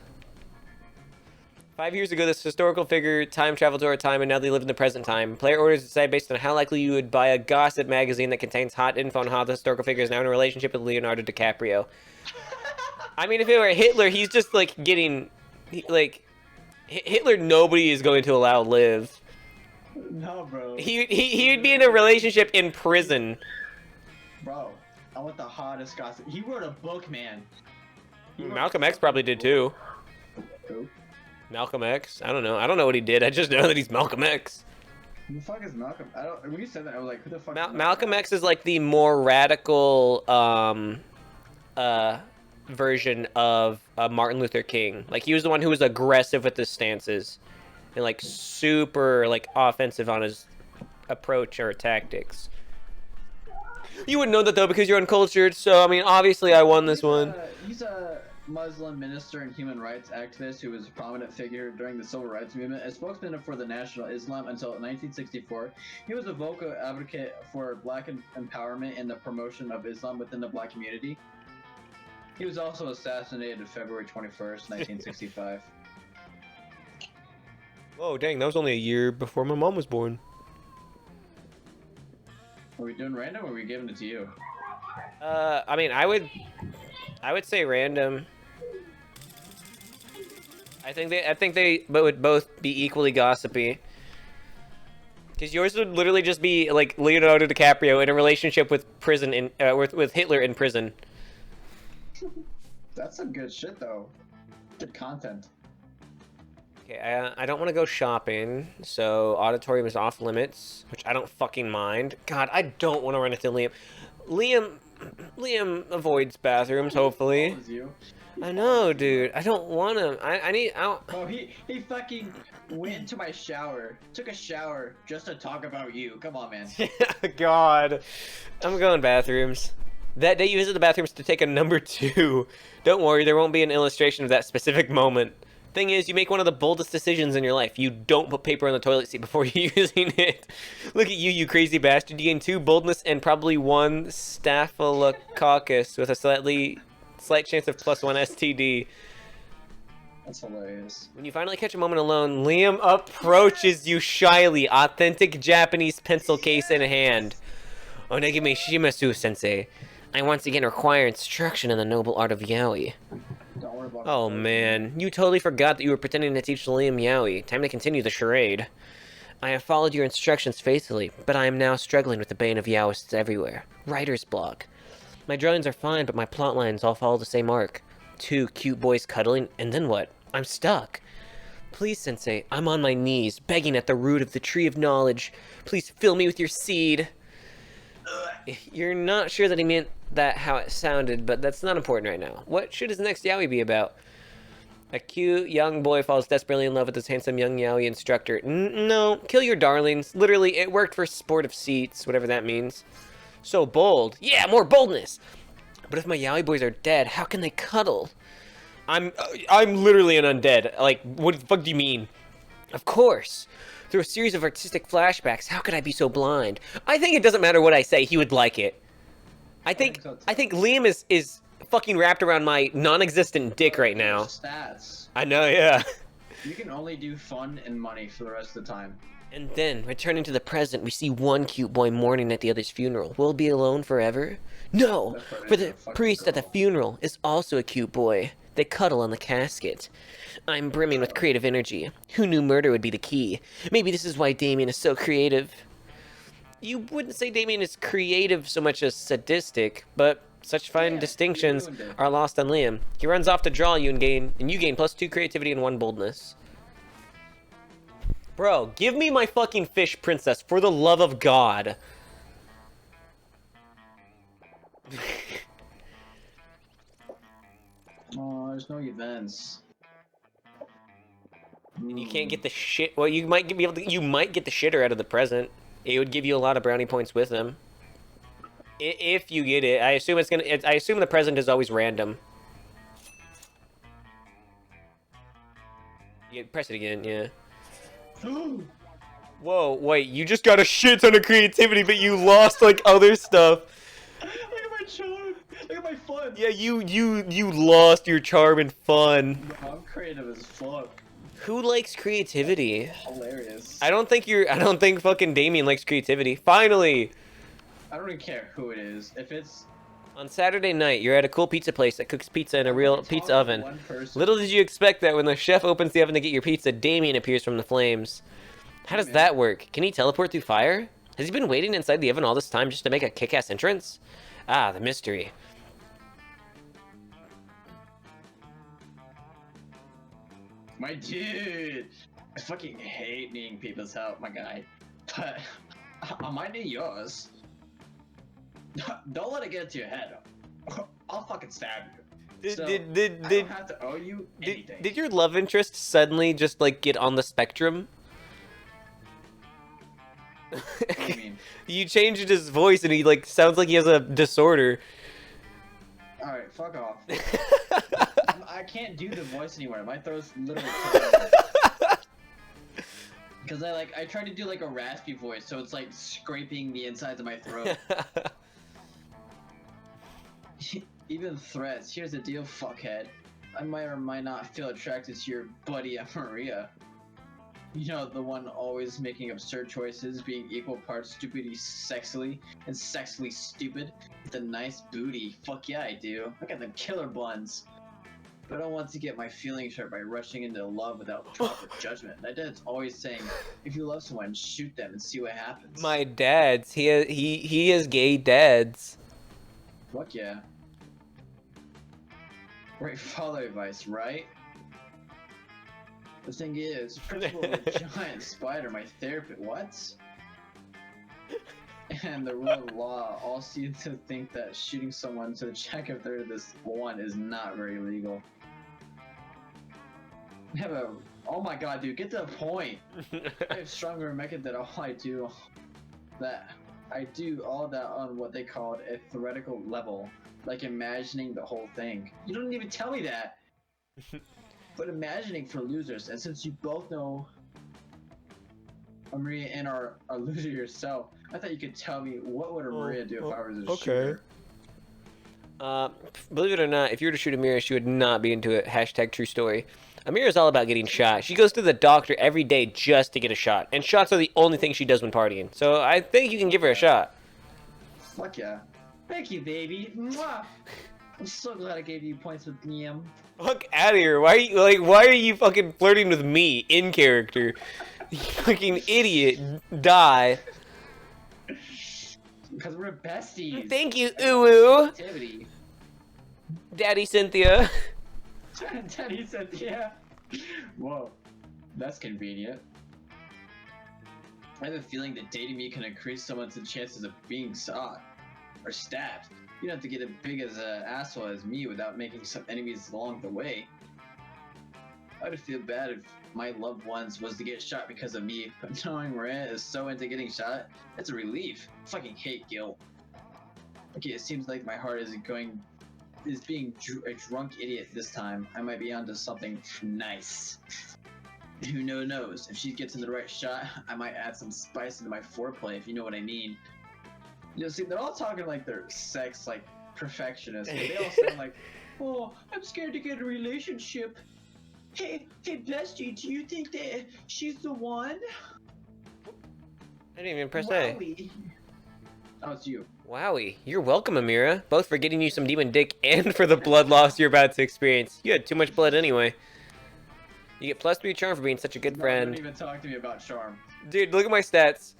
5 years ago, this historical figure time traveled to our time, and now they live in the present time. Player orders decide based on how likely you would buy a gossip magazine that contains hot info on how the historical figure is now in a relationship with Leonardo DiCaprio. I mean, if it were Hitler, he's just like getting, Hitler. Nobody is going to allow live. No, bro. He would be in a relationship in prison. Bro, I want the hottest gossip. He wrote a book, man. Malcolm X probably did too. Who? Malcolm X? I don't know. I don't know what he did. I just know that he's Malcolm X. Who the fuck is Malcolm? When you said that, I was like, who the fuck? Malcolm X is like the more radical version of Martin Luther King. Like, he was the one who was aggressive with his stances and like super like offensive on his approach or tactics. You wouldn't know that though because you're uncultured. So I mean, obviously I won this one. Muslim minister and human rights activist who was a prominent figure during the civil rights movement. A spokesman for the National Islam until 1964, he was a vocal advocate for black empowerment and the promotion of Islam within the black community. He was also assassinated February 21st, 1965. Whoa, dang, that was only a year before my mom was born. Are we doing random or are we giving it to you? I mean, I would say random. I think they would both be equally gossipy. Because yours would literally just be like Leonardo DiCaprio in a relationship with with Hitler in prison. That's some good shit though. Good content. Okay, I don't want to go shopping, so auditorium is off limits, which I don't fucking mind. God, I don't want to run into Liam. Liam avoids bathrooms, hopefully. That was you. I know, dude. I don't want him. I need. Oh, he fucking went into my shower, took a shower just to talk about you. Come on, man. God, I'm going bathrooms. That day you visit the bathrooms to take a number 2. Don't worry, there won't be an illustration of that specific moment. Thing is, you make one of the boldest decisions in your life. You don't put paper on the toilet seat before using it. Look at you, you crazy bastard. You gain 2 boldness and probably 1 staphylococcus with a slight chance of +1 STD. That's hilarious. When you finally catch a moment alone, Liam approaches you shyly, authentic Japanese pencil case in hand. Onegime shimasu, sensei. I once again require instruction in the noble art of yaoi. Don't worry about it. Oh man, you totally forgot that you were pretending to teach Liam yaoi. Time to continue the charade. I have followed your instructions faithfully, but I am now struggling with the bane of yaoists everywhere. Writer's block. My drawings are fine, but my plot lines all follow the same arc. 2 cute boys cuddling, and then what? I'm stuck. Please, Sensei, I'm on my knees, begging at the root of the tree of knowledge. Please fill me with your seed. You're not sure that he meant that how it sounded, but that's not important right now. What should his next yaoi be about? A cute young boy falls desperately in love with his handsome young yaoi instructor. No, kill your darlings. Literally, it worked for sportive seats, whatever that means. So bold. Yeah, more boldness. But if my yaoi boys are dead, how can they cuddle? I'm literally an undead. Like, what the fuck do you mean? Of course. Through a series of artistic flashbacks, how could I be so blind? I think it doesn't matter what I say, he would like it. I think Liam is fucking wrapped around my non-existent dick right now. Stats. I know, yeah. You can only do fun and money for the rest of the time. And then, returning to the present, we see one cute boy mourning at the other's funeral. Will it be alone forever? No! For the priest at the funeral is also a cute boy. They cuddle on the casket. I'm brimming with creative energy. Who knew murder would be the key? Maybe this is why Damien is so creative. You wouldn't say Damien is creative so much as sadistic, but such fine distinctions are lost on Liam. He runs off to draw you and you gain +2 creativity and 1 boldness. Bro, give me my fucking fish princess, for the love of God. Oh, there's no events. And you can't get the shit. Well, you might be able to. You might get the shitter out of the present. It would give you a lot of brownie points with them. If you get it, I assume it's gonna. I assume the present is always random. You press it again, yeah. Whoa, wait! You just got a shit ton of creativity, but you lost like other stuff. Look at my charm. Look at my fun. Yeah, you lost your charm and fun. I'm creative as fuck. Who likes creativity? Hilarious. I don't think fucking Damien likes creativity. Finally! I don't even care who it is. If it's... On Saturday night, you're at a cool pizza place that cooks pizza in a real pizza oven. Little did you expect that when the chef opens the oven to get your pizza, Damien appears from the flames. How does that work? Can he teleport through fire? Has he been waiting inside the oven all this time just to make a kick-ass entrance? Ah, the mystery. My dude! I fucking hate needing people's help, my guy. But I might need yours. Don't let it get to your head. I'll fucking stab you. I don't have to owe you anything. Did your love interest suddenly just like get on the spectrum? What do you mean? You changed his voice and he like sounds like he has a disorder. Alright, fuck off. I can't do the voice anymore. My throat's literally because I try to do like a raspy voice, so it's like scraping the insides of my throat. Even threats. Here's the deal, fuckhead. I might or might not feel attracted to your buddy Maria. You know, the one always making absurd choices, being equal parts stupidly sexily and sexily stupid with a nice booty. Fuck yeah, I do. I got them killer buns. But I don't want to get my feelings hurt by rushing into love without proper judgment. My dad's always saying, if you love someone, shoot them and see what happens. My dad's. He has gay dads. Fuck yeah. Great father advice, right? The thing is, principal of a giant spider, my therapist, what? And the rule of law all seem to think that shooting someone to check if they're this one is not very legal. I have a, oh my god, dude, get to the point. I have stronger method that all I do all that on what they called a theoretical level, like imagining the whole thing. You don't even tell me that. But imagining for losers, and since you both know Maria and are a loser yourself, I thought you could tell me what would Maria do if I was a shooter. Believe it or not, if you were to shoot Amira, she would not be into it. Hashtag true story. Amira's all about getting shot. She goes to the doctor every day just to get a shot, and shots are the only thing she does when partying. So I think you can give her a shot. Fuck yeah. Thank you, baby. Mwah. I'm so glad I gave you points with Liam. Fuck out of here. Why are you fucking flirting with me in character? You fucking idiot. Die. Because we're besties. Thank you, Uwu. Activity. Daddy Cynthia. Daddy Cynthia. Whoa. That's convenient. I have a feeling that dating me can increase someone's chances of being shot or stabbed. You don't have to get as big as an asshole as me without making some enemies along the way. I would feel bad if my loved ones was to get shot because of me, but knowing Maria is so into getting shot, it's a relief. I fucking hate guilt. Okay, it seems like my heart is being a drunk idiot this time. I might be onto something nice. Who knows? If she gets in the right shot, I might add some spice into my foreplay, if you know what I mean. You know, see, they're all talking like they're sex, like, perfectionists. But they all sound like, oh, I'm scared to get a relationship. Hey, bestie, do you think that she's the one? I didn't even press A. Wowie. Oh, it's you. Wowie. You're welcome, Amira. Both for getting you some demon dick and for the blood loss you're about to experience. You had too much blood anyway. You get +3 charm for being such a good friend. Don't even talk to me about charm. Dude, look at my stats.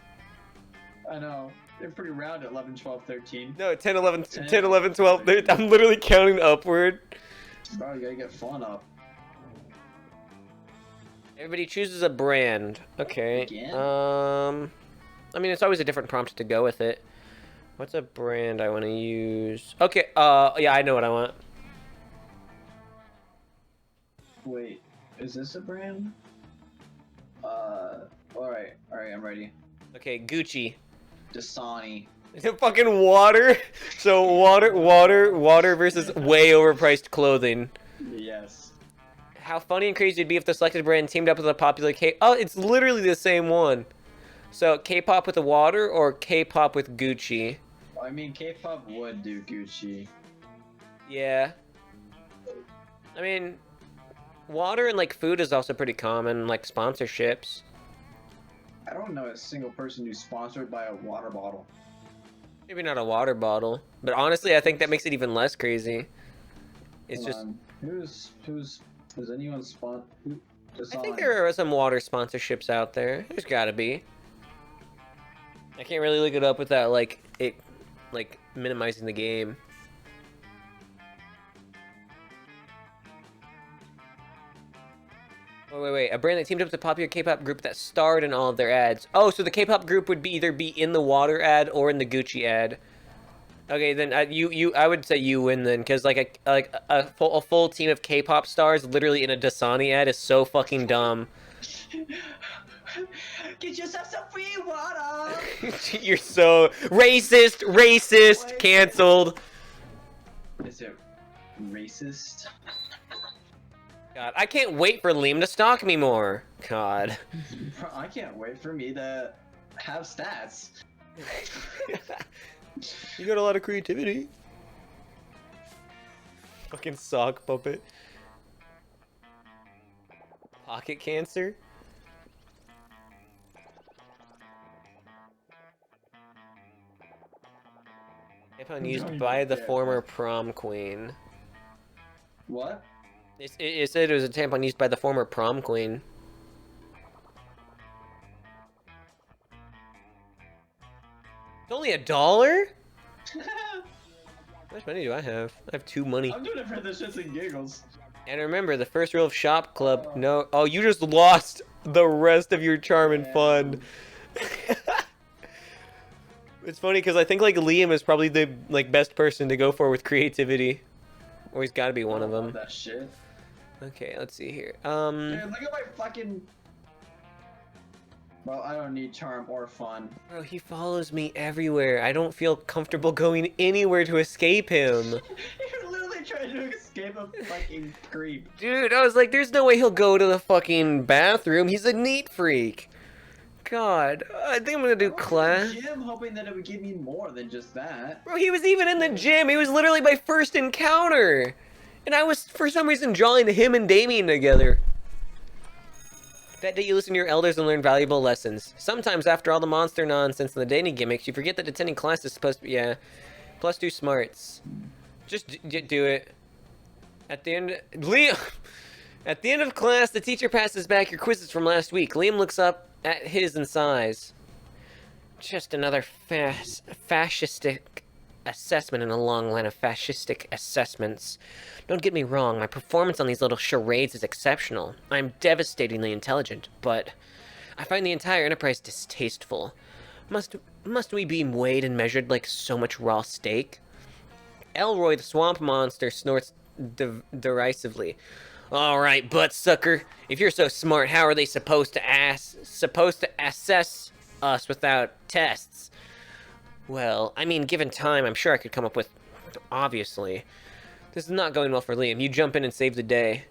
I know. They're pretty round at 11, 12, 13. No, 10, 11, 10, 11, 12. I'm literally counting upward. Bro, you gotta get fun up. Everybody chooses a brand. Okay. Again? I mean, it's always a different prompt to go with it. What's a brand I want to use? Okay, yeah, I know what I want. Wait, is this a brand? Alright, I'm ready. Okay, Gucci. Dasani. Fucking water. So water versus way overpriced clothing. Yes. How funny and crazy it'd be if the selected brand teamed up with a popular K. Oh, it's literally the same one. So K-pop with the water or K-pop with Gucci? I mean, K-pop would do Gucci. Yeah. I mean, water and like food is also pretty common, like sponsorships. I don't know a single person who's sponsored by a water bottle. Maybe not a water bottle, but honestly, I think that makes it even less crazy. It's Hold just. on. Who's does anyone I think there are some water sponsorships out there. There's gotta be. I can't really look it up without like minimizing the game. Oh, wait. A brand that teamed up with a popular K-pop group that starred in all of their ads. Oh, so the K-pop group would either be in the water ad or in the Gucci ad. Okay, then I would say you win then, because like a full team of K-pop stars literally in a Dasani ad is so fucking dumb. Get yourself some free water. You're so racist, What? canceled. Is it racist? God, I can't wait for Liam to stalk me more. God. I can't wait for me to have stats. You got a lot of creativity. Fucking sock puppet. Pocket cancer? Tampon used by the former prom queen. What? It said it was a tampon used by the former prom queen. It's only $1? How much money do I have? I have 2 money. I'm doing it for the shits and giggles. And remember, the first rule of shop club, no... Oh, you just lost the rest of your charm and fun. It's funny, because I think, like, Liam is probably the, like, best person to go for with creativity. Or he's gotta be one of them. That shit. Okay, let's see here. Dude, look at my fucking... Well, I don't need charm or fun. Bro, he follows me everywhere. I don't feel comfortable going anywhere to escape him. You're literally trying to escape a fucking creep. Dude, I was like, there's no way he'll go to the fucking bathroom. He's a neat freak. God, I think I'm gonna do class. Gym, hoping that it would give me more than just that. Bro, he was even in the gym. He was literally my first encounter. And I was, for some reason, drawing him and Damien together. Bet that you listen to your elders and learn valuable lessons. Sometimes, after all the monster nonsense and the dating gimmicks, you forget that attending class is supposed to be, yeah, +2 smarts. Just do it. At the end, Liam, at the end of class, the teacher passes back your quizzes from last week. Liam looks up at his and sighs. Just another fascistic assessment in a long line of fascistic assessments. Don't get me wrong, my performance on these little charades is exceptional. I'm devastatingly intelligent, but I find the entire enterprise distasteful. Must we be weighed and measured like so much raw steak? Elroy the swamp monster snorts derisively. All right, butt sucker. If you're so smart, how are they supposed to assess us without tests? Well, I mean, given time, I'm sure I could come up with... Obviously. This is not going well for Liam. You jump in and save the day.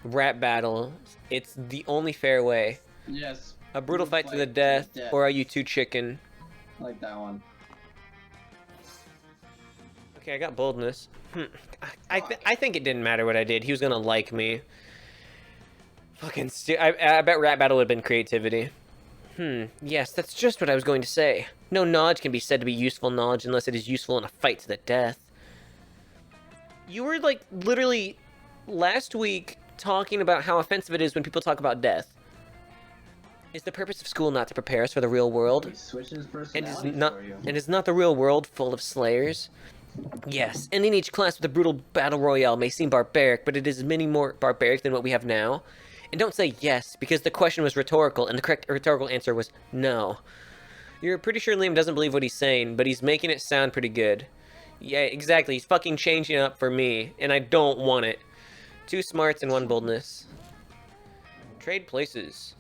Rap battle. It's the only fair way. Yes. A brutal fight to the death, or are you too chicken? I like that one. Okay, I got boldness. I think it didn't matter what I did. He was gonna like me. Fucking I bet rap battle would have been creativity. Yes, that's just what I was going to say. No knowledge can be said to be useful knowledge unless it is useful in a fight to the death. You were, like, literally, last week, talking about how offensive it is when people talk about death. Is the purpose of school not to prepare us for the real world? He switches And personalities for you. is not the real world full of slayers? Yes, ending each class with a brutal battle royale may seem barbaric, but it is many more barbaric than what we have now. And don't say yes, because the question was rhetorical, and the correct rhetorical answer was no. You're pretty sure Liam doesn't believe what he's saying, but he's making it sound pretty good. Yeah, exactly, he's fucking changing it up for me, and I don't want it. 2 smarts and 1 boldness. Trade places.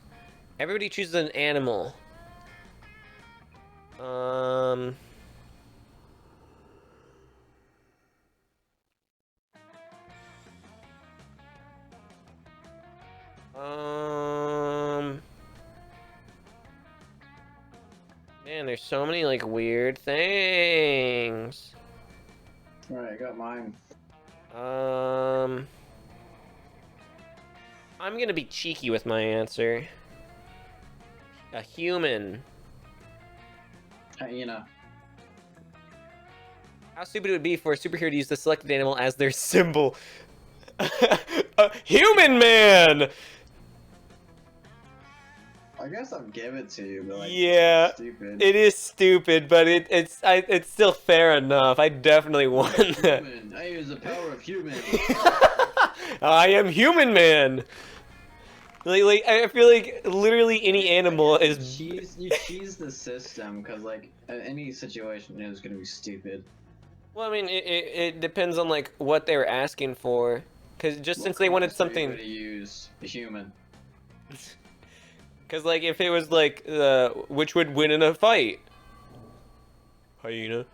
Everybody chooses an animal. Man, there's so many, like, weird things. Alright, I got mine. I'm gonna be cheeky with my answer. A human. Hyena. How stupid it would be for a superhero to use the selected animal as their symbol. A human man! I guess I'll give it to you, but like, Yeah, it's stupid. it is stupid, but it's still fair enough. I definitely won that. Human. I use the power of human. I am human man. Like I feel like literally any animal is. You cheese the system because like any situation is gonna be stupid. Well, I mean, it depends on like what they were asking for, because just since they wanted something. To use a human. Because like if it was like which would win in a fight. Hyena.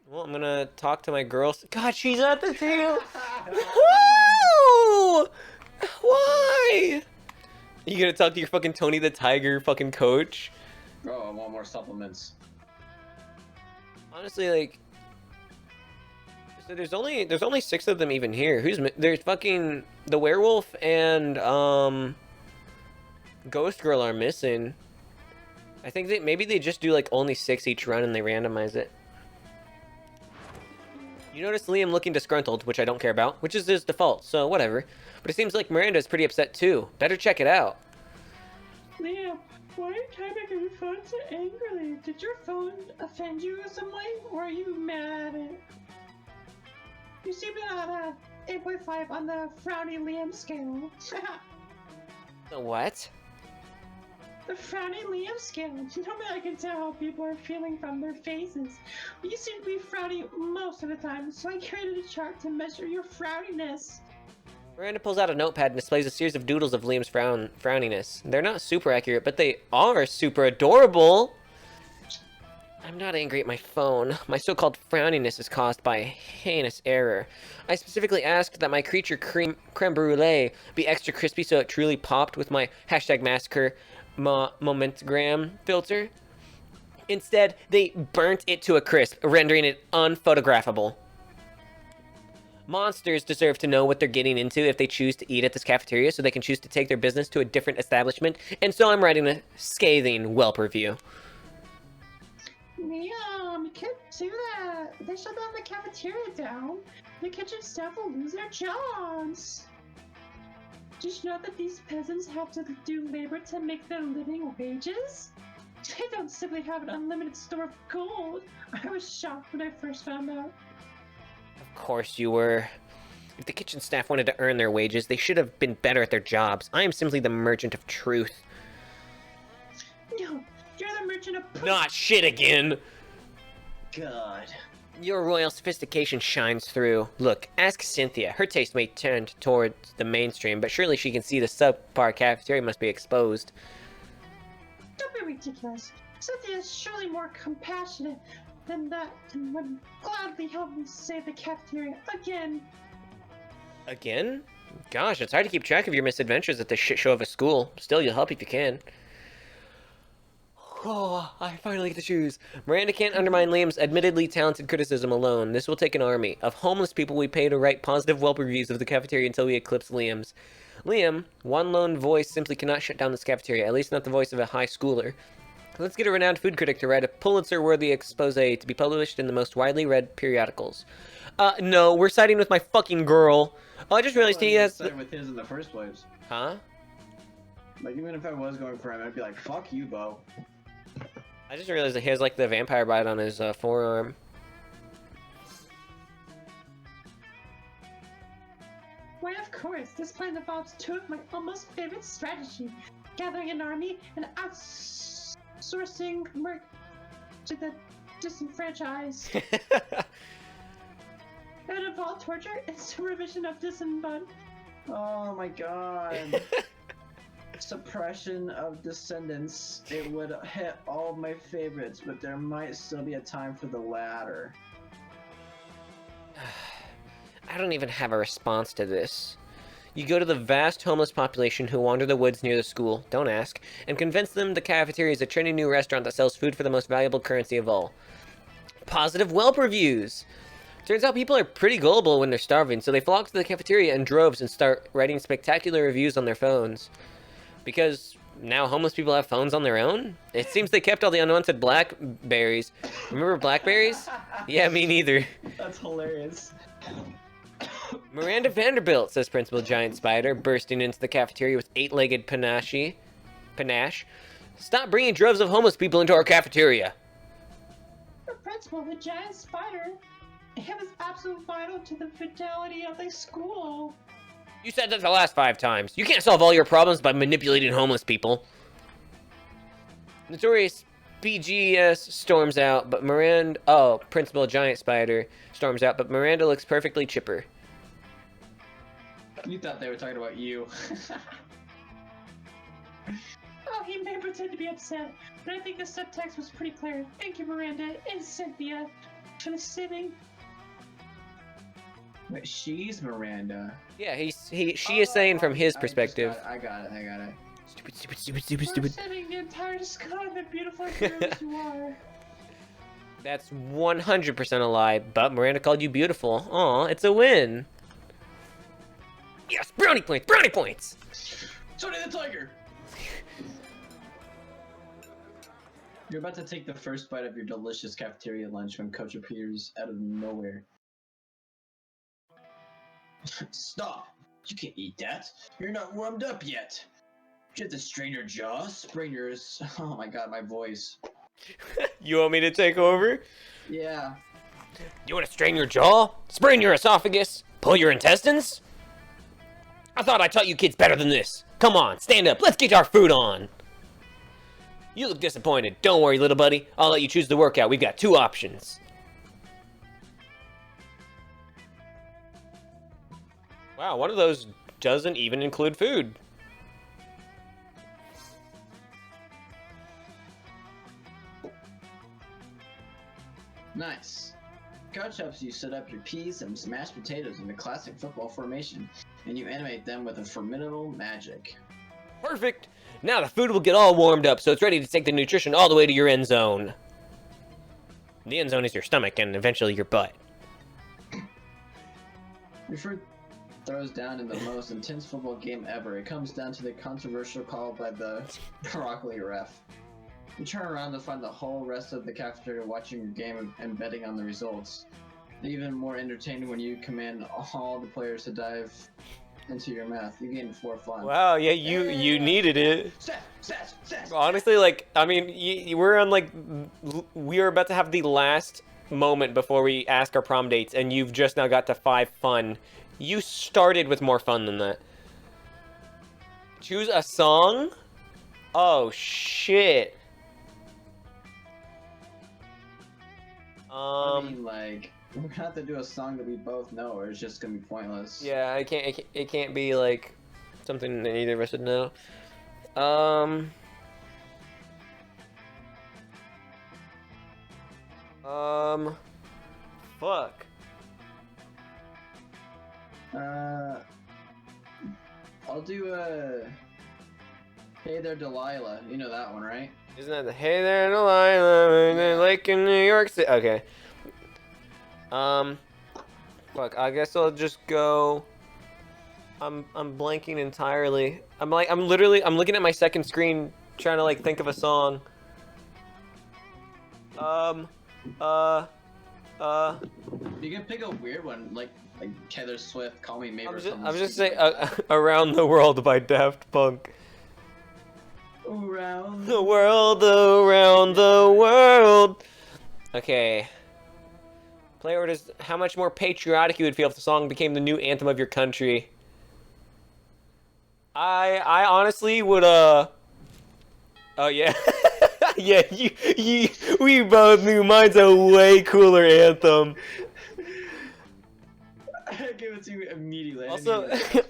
Well, I'm gonna talk to my girl. God, she's at the table. No! Why? You gonna talk to your fucking Tony the Tiger fucking coach? Oh, I want more supplements. Honestly, like, so there's only 6 of them even here. There's fucking the werewolf and Ghost Girl are missing. I think maybe they just do like only 6 each run and they randomize it. You notice Liam looking disgruntled, which I don't care about, which is his default, so whatever. But it seems like Miranda's pretty upset too. Better check it out. Liam, why are you typing on your phone so angrily? Did your phone offend you in some way, or are you mad at it? You seem to have a 8.5 on the frowny Liam scale. The what? The frowny Liam scale. Normally I can tell how people are feeling from their faces. You seem to be frowny most of the time, so I created a chart to measure your frowniness. Miranda pulls out a notepad and displays a series of doodles of Liam's frowniness. They're not super accurate, but they are super adorable. I'm not angry at my phone. My so-called frowniness is caused by a heinous error. I specifically asked that my creature creme brulee be extra crispy so it truly popped with my #massacre momentgram filter. Instead, they burnt it to a crisp, rendering it unphotographable. Monsters deserve to know what they're getting into if they choose to eat at this cafeteria so they can choose to take their business to a different establishment, and so I'm writing a scathing Yelp review. Liam, you can't do that. They shut down the cafeteria down. The kitchen staff will lose their jobs. Did you know that these peasants have to do labor to make their living wages? They don't simply have an unlimited store of gold. I was shocked when I first found out. Of course you were. If the kitchen staff wanted to earn their wages, they should have been better at their jobs. I am simply the merchant of truth. No, you're the merchant of Not shit again! God. Your royal sophistication shines through. Look, ask Cynthia. Her taste may tend towards the mainstream, but surely she can see the subpar cafeteria must be exposed. Don't be ridiculous. Cynthia is surely more compassionate than that and would gladly help me save the cafeteria again. Again? Gosh, it's hard to keep track of your misadventures at this shit show of a school. Still, you'll help if you can. Oh, I finally get to choose. Miranda can't undermine Liam's admittedly talented criticism alone. This will take an army of homeless people we pay to write positive Yelp reviews of the cafeteria until we eclipse Liam's. Liam, one lone voice simply cannot shut down this cafeteria, at least not the voice of a high schooler. Let's get a renowned food critic to write a Pulitzer-worthy expose to be published in the most widely read periodicals. No, we're siding with my fucking girl. Oh, I just realized he has... with his in the first place. Huh? Like, even if I was going for him, I'd be like, fuck you, Bo. I just realized that he has, like, the vampire bite on his forearm. Why, of course, this plan involves two of my almost favorite strategies. Gathering an army and outsourcing work to the disenfranchised. It involves torture and supervision of disembodied. Oh my god. Suppression of descendants. It would hit all of my favorites, but there might still be a time for the latter. I don't even have a response to this. You go to the vast homeless population who wander the woods near the school, don't ask, and convince them the cafeteria is a trendy new restaurant that sells food for the most valuable currency of all. Positive Yelp reviews! Turns out people are pretty gullible when they're starving, so they flock to the cafeteria in droves and start writing spectacular reviews on their phones. Because now homeless people have phones on their own? It seems they kept all the unwanted blackberries. Remember blackberries? Yeah, me neither. That's hilarious. Miranda Vanderbilt, says Principal Giant Spider, bursting into the cafeteria with 8-legged panache. Stop bringing droves of homeless people into our cafeteria. The principal, the giant spider, it was absolutely vital to the vitality of the school. You said that the last 5 times. You can't solve all your problems by manipulating homeless people. Notorious BGS storms out, but Miranda... Oh, Principal Giant Spider storms out, but Miranda looks perfectly chipper. You thought they were talking about you. Oh, he may pretend to be upset, but I think the subtext was pretty clear. Thank you, Miranda and Cynthia, for the saving. Wait, she's Miranda. Yeah, she is saying from his perspective. I got it. Stupid. We're setting the entire sky the beautiful girls you are. That's 100% a lie, but Miranda called you beautiful. Aw, it's a win. Yes, brownie points! Tony the Tiger! You're about to take the first bite of your delicious cafeteria lunch when Coach appears out of nowhere. Stop! You can't eat that. You're not warmed up yet. You have to strain your jaw, sprain your... Oh my god, my voice. You want me to take over? Yeah. You want to strain your jaw? Sprain your esophagus? Pull your intestines? I thought I taught you kids better than this. Come on, stand up. Let's get our food on. You look disappointed. Don't worry, little buddy. I'll let you choose the workout. We've got 2 options. Wow, one of those doesn't even include food. Nice. Coach helps you set up your peas and mashed potatoes in the classic football formation, and you animate them with a formidable magic. Perfect. Now the food will get all warmed up, so it's ready to take the nutrition all the way to your end zone. The end zone is your stomach and eventually your butt. Your fruit throws down in the most intense football game ever. It comes down to the controversial call by the broccoli ref. You turn around to find the whole rest of the cafeteria watching your game and betting on the results. Even more entertaining when you command all the players to dive into your mouth. You gain 4 fun. Wow, yeah, you needed it. Sass. Honestly, like, I mean, we're on, like, we are about to have the last moment before we ask our prom dates, and you've just now got to 5 fun. You started with more fun than that. Choose a song? Oh, shit. I mean, like, we're gonna have to do a song that we both know, or it's just gonna be pointless. Yeah, it can't be, like, something that neither of us would know. Fuck. I'll do Hey There Delilah. You know that one, right? Isn't that the Hey There Delilah, like in New York City? Okay. Fuck, I guess I'll just go... I'm blanking entirely. I'm looking at my second screen trying to, like, think of a song. You can pick a weird one, like Taylor Swift, Call Me Maybe or something. I'm just saying, stupid like that. Around the World by Daft Punk. Around The world, around the world. Okay. Play orders. How much more patriotic you would feel if the song became the new anthem of your country? I honestly would, oh yeah. Yeah, we both knew mine's a way cooler anthem. I give it to you immediately.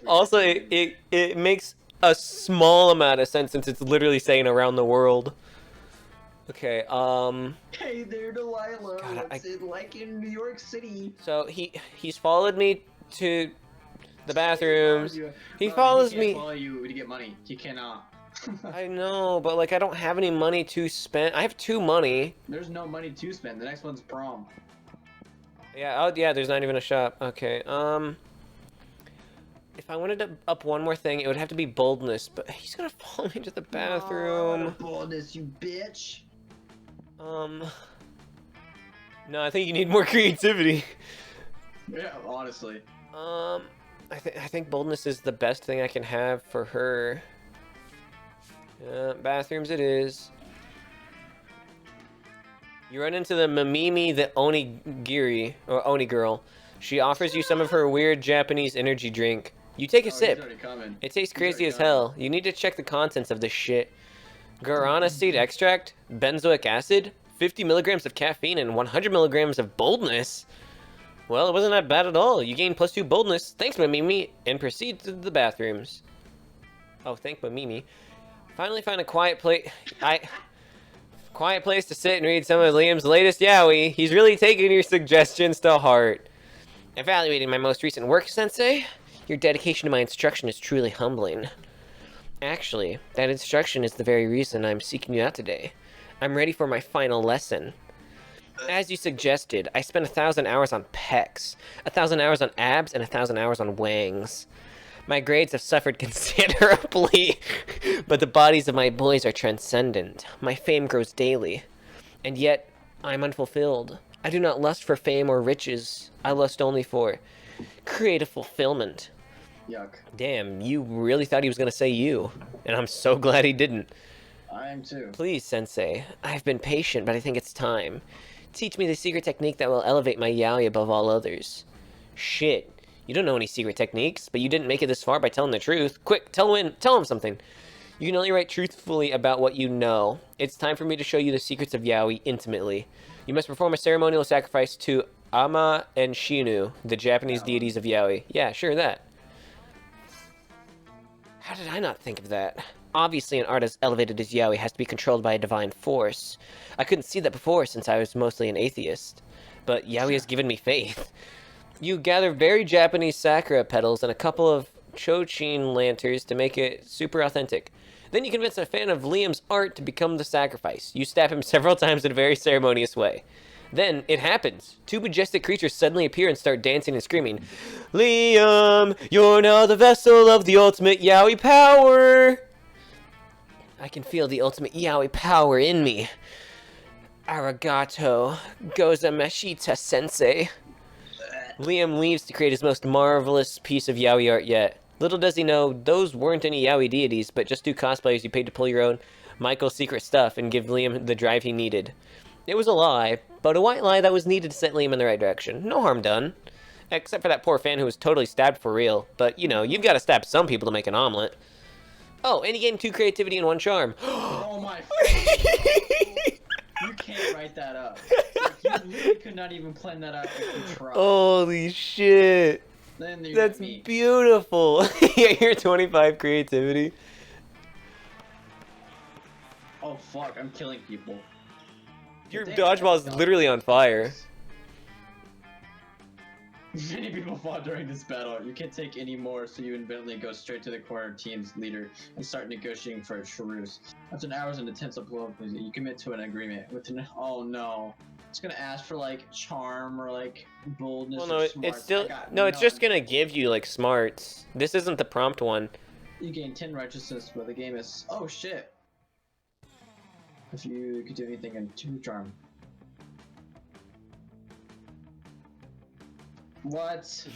Also, it makes a small amount of sense since it's literally saying around the world. Okay, Hey there, Delilah. God, What's it like in New York City? So he's followed me to the bathrooms. He follows he me. can't follow you to get money. He cannot. I know, but like I don't have any money to spend. I have 2 money. There's no money to spend. The next one's prom. Yeah, oh yeah, there's not even a shop. Okay, if I wanted to up one more thing, it would have to be boldness, but he's gonna follow me to the bathroom. Boldness, you bitch. No, I think you need more creativity. Yeah, honestly. I think boldness is the best thing I can have for her. Bathrooms it is. You run into the Mamimi the Onigiri, or Oni girl. She offers you some of her weird Japanese energy drink. You take a He's sip. already coming. It tastes He's crazy already as hell. You need to check the contents of this shit. Guarana seed extract, benzoic acid, 50 milligrams of caffeine, and 100 milligrams of boldness. Well, it wasn't that bad at all. You gain +2 boldness. Thanks, Mamimi, and proceed to the bathrooms. Oh, thank Mamimi. Finally found a quiet place. Quiet place to sit and read some of Liam's latest yaoi. He's really taking your suggestions to heart. Evaluating my most recent work, Sensei, your dedication to my instruction is truly humbling. Actually, that instruction is the very reason I'm seeking you out today. I'm ready for my final lesson. As you suggested, I spent 1,000 hours on pecs, 1,000 hours on abs, and 1,000 hours on wangs. My grades have suffered considerably, but the bodies of my boys are transcendent. My fame grows daily. And yet, I'm unfulfilled. I do not lust for fame or riches. I lust only for creative fulfillment. Yuck. Damn, you really thought he was gonna say you. And I'm so glad he didn't. I am too. Please, Sensei. I've been patient, but I think it's time. Teach me the secret technique that will elevate my yaoi above all others. Shit. You don't know any secret techniques, but you didn't make it this far by telling the truth. Quick, tell him something. You can only write truthfully about what you know. It's time for me to show you the secrets of yaoi intimately. You must perform a ceremonial sacrifice to Ama and Shinu, the Japanese deities of yaoi. Yeah, sure, that. How did I not think of that? Obviously, an art as elevated as yaoi has to be controlled by a divine force. I couldn't see that before since I was mostly an atheist. But yaoi has given me faith. You gather very Japanese sakura petals and a couple of chochin lanterns to make it super authentic. Then you convince a fan of Liam's art to become the sacrifice. You stab him several times in a very ceremonious way. Then, it happens. Two majestic creatures suddenly appear and start dancing and screaming, Liam, you're now the vessel of the ultimate yaoi power! I can feel the ultimate yaoi power in me. Arigato, Goza Mashita Sensei. Liam leaves to create his most marvelous piece of yaoi art yet. Little does he know, those weren't any yaoi deities, but just two cosplayers you paid to pull your own Michael's secret stuff and give Liam the drive he needed. It was a lie, but a white lie that was needed to set Liam in the right direction. No harm done. Except for that poor fan who was totally stabbed for real. But, you know, you've got to stab some people to make an omelet. Oh, and he gained 2 creativity and 1 charm. Oh my You can't write that up. Like, you literally could not even plan that out if you tried. Holy shit. Then there's That's me. beautiful. Yeah, you're 25 creativity. Oh fuck, I'm killing people. Your Damn, dodgeball is literally on fire. Many people fought during this battle. You can't take any more, so you inadvertently go straight to the corner team's leader and start negotiating for a truce. After an hour's intense blow, you commit to an agreement with an— oh no. It's gonna ask for like charm or like boldness. Well, no, or it's smarts. still no. It's just gonna give you like smarts. This isn't the prompt one. You gain 10 righteousness, but the game is— oh shit. If you could do anything in 2 charm. What?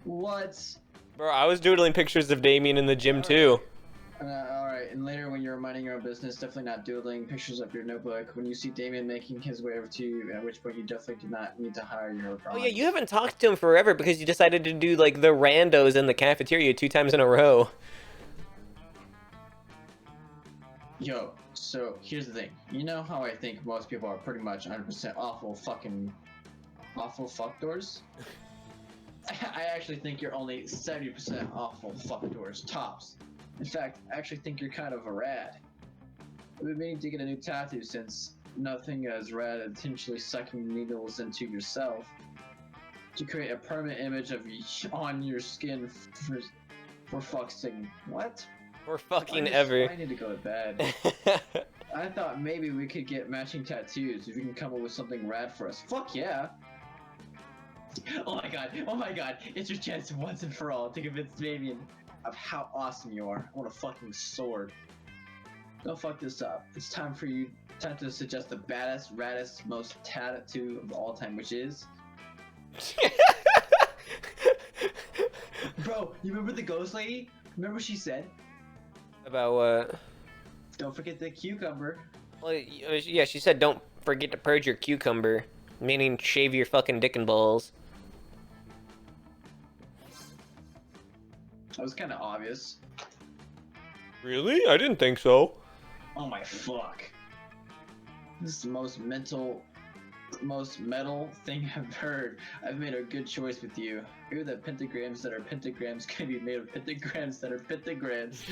What? Bro, I was doodling pictures of Damien in the gym too. Alright, and later when you're minding your own business, definitely not doodling pictures of your notebook. When you see Damien making his way over to you, at which point you definitely do not need to hire your Oh yeah, you haven't talked to him forever because you decided to do like the randos in the cafeteria 2 times in a row. Yo, so here's the thing. You know how I think most people are pretty much 100% awful fuckdoors? I actually think you're only 70% awful fuckdoors, tops. In fact, I actually think you're kind of a rad. I've been meaning to get a new tattoo since nothing as rad as intentionally sucking needles into yourself to create a permanent image of you on your skin for fuck's sake. What? For fucking ever. I need to go to bed. I thought maybe we could get matching tattoos if you can come up with something rad for us. Fuck yeah! Oh my god, it's your chance once and for all to convince Damien of how awesome you are. I want a fucking sword. Don't fuck this up. It's time to suggest the baddest, raddest, most tattoo of all time, which is... Bro, you remember the ghost lady? Remember what she said? About what? Don't forget the cucumber. Well, yeah, she said don't forget to purge your cucumber, meaning shave your fucking dick and balls. That was kind of obvious. Really? I didn't think so. Oh my fuck. This is the most metal thing I've heard. I've made a good choice with you. Hear that pentagrams that are pentagrams can be made of pentagrams that are pentagrams.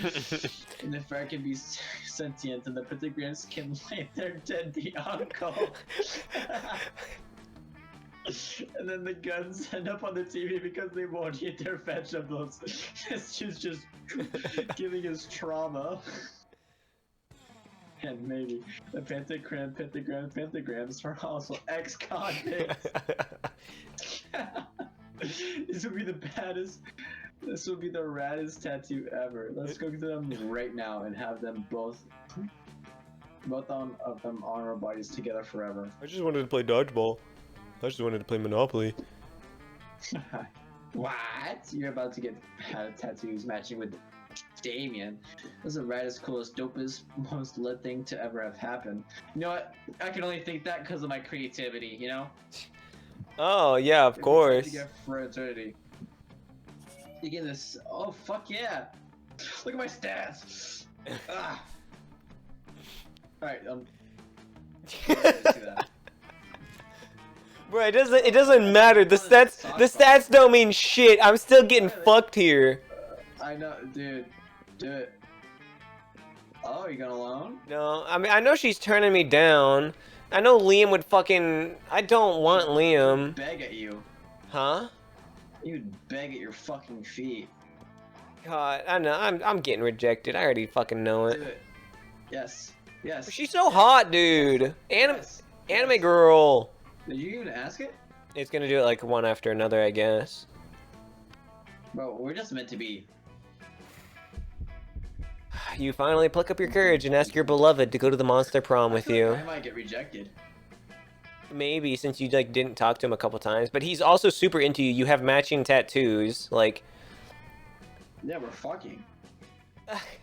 And the fire can be sentient and the pentagrams can lay their dead beyond call. And then the guns end up on the TV because they won't eat their vegetables. This dude's just giving us trauma. And maybe the pentagrams are also ex-convicts. This would be the baddest. This would be the raddest tattoo ever. Let's go to them right now and have them both of them on our bodies together forever. I just wanted to play dodgeball. I just wanted to play Monopoly. What? You're about to get tattoos matching with Damien. This is the raddest, coolest, dopest, most lit thing to ever have happened. You know what? I can only think that because of my creativity, you know? Oh, yeah, of course. To get for eternity. You get this. Oh, fuck yeah. Look at my stats. Ah. Alright, Bro, it doesn't matter. The stats don't mean shit. I'm still getting fucked here. I know, dude. Do it. Oh, you going alone? No, I mean, I know she's turning me down. I know Liam would fucking... I don't want Liam. Beg at you. Huh? He would beg at your fucking feet. God, I know. I'm getting rejected. I already fucking know Do it. it. Yes. Yes. She's so hot, dude. Anime Yes. girl. Did you even ask it? It's gonna do it like one after another, I guess. Bro, we're just meant to be. You finally pluck up your courage and ask your beloved to go to the monster prom with you. I might get rejected. Maybe, since you like didn't talk to him a couple times. But he's also super into you. You have matching tattoos. Like, Yeah, we're fucking.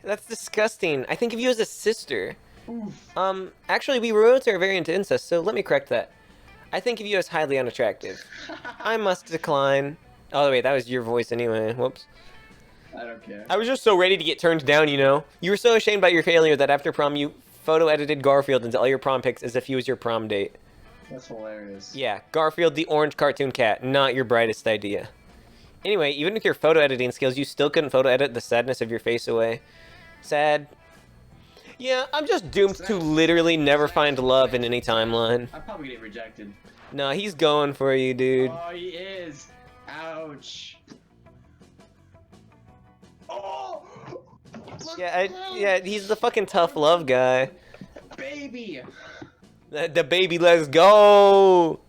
that's disgusting. I think of you as a sister. Oof. Actually, we royalty are very into incest, so let me correct that. I think of you as highly unattractive. I must decline. Oh, wait, that was your voice anyway. Whoops. I don't care. I was just so ready to get turned down, you know? You were so ashamed about your failure that after prom, you photo-edited Garfield into all your prom pics as if he was your prom date. That's hilarious. Yeah, Garfield the orange cartoon cat, not your brightest idea. Anyway, even with your photo editing skills, you still couldn't photo edit the sadness of your face away. Sad. Yeah, I'm just doomed to literally never find love in any timeline. I'm probably getting rejected. No, he's going for you, dude. Oh, he is. Ouch. Oh! Look, Yeah, he's the fucking tough love guy. baby. The baby, let's go!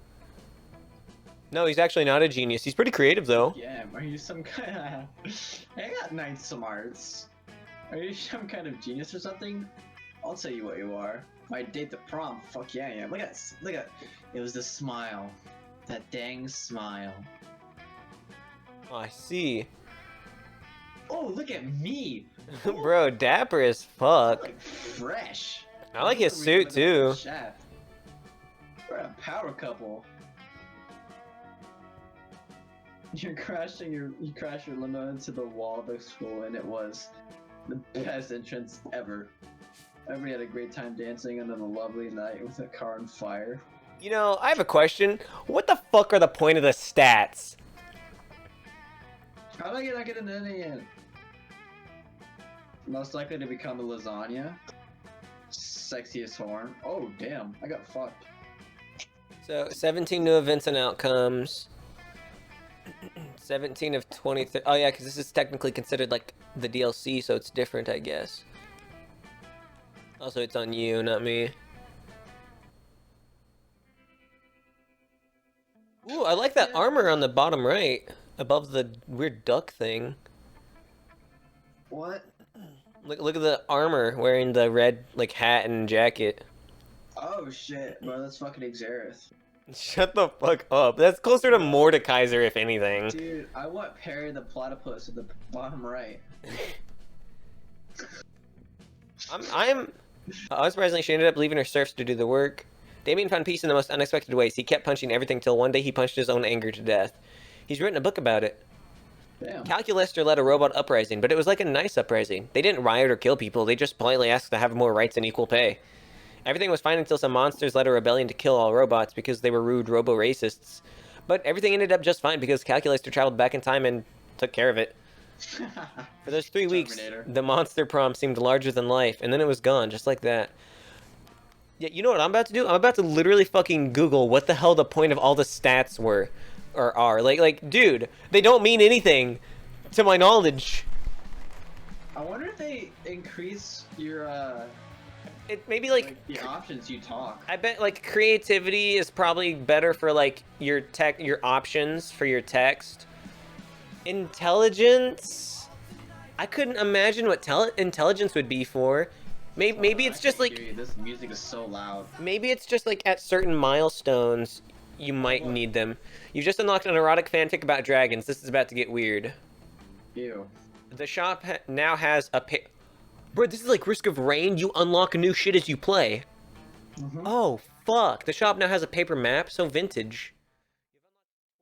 No, he's actually not a genius. He's pretty creative, though. Yeah, are you some kind of... I got nice smarts. Are you some kind of genius or something? I'll tell you what you are. Might date the prom. Fuck yeah, yeah. Look at... It was the smile. That dang smile. Oh, I see. Oh, look at me! Bro, dapper as fuck. Like fresh. I like his suit, too. Shaft. We're a power couple. You crash your limo into the wall of the school, and it was the best entrance ever. Everybody had a great time dancing under the lovely night with a car on fire. You know, I have a question. What the fuck are the point of the stats? How did I not get into any yet? Most likely to become a lasagna. Sexiest horn. Oh, damn. I got fucked. So, 17 new events and outcomes. 17 of 23. Oh, yeah, because this is technically considered, like, the DLC, so it's different, I guess. Also, it's on you, not me. Ooh, I like that armor on the bottom right. Above the weird duck thing. What? Look at the armor wearing the red, like, hat and jacket. Oh, shit. Bro, that's fucking Xerath. Shut the fuck up. That's closer to Mordekaiser, if anything. Dude, I want Perry the Platypus at the bottom right. I'm unsurprisingly, she ended up leaving her serfs to do the work. Damien found peace in the most unexpected ways. He kept punching everything till one day he punched his own anger to death. He's written a book about it. Damn. Calculester led a robot uprising, but it was like a nice uprising. They didn't riot or kill people, they just politely asked to have more rights and equal pay. Everything was fine until some monsters led a rebellion to kill all robots because they were rude robo-racists. But everything ended up just fine because Calculester traveled back in time and took care of it. For those 3 weeks, Terminator. the monster prom seemed larger than life, and then it was gone, just like that. Yeah, you know what I'm about to do? I'm about to literally fucking Google what the hell the point of all the stats were, or are. Like, dude, they don't mean anything, to my knowledge. I wonder if they increase your It maybe like the options you talk. I bet like creativity is probably better for like your options for your text. Intelligence, I couldn't imagine what intelligence would be for. Maybe it's just like This music is so loud. maybe it's just like at certain milestones you might need them. You just unlocked an erotic fanfic about dragons. This is about to get weird. Ew. The shop now has a Bro, this is like Risk of Rain. You unlock new shit as you play. Oh, fuck. The shop now has a paper map, so vintage.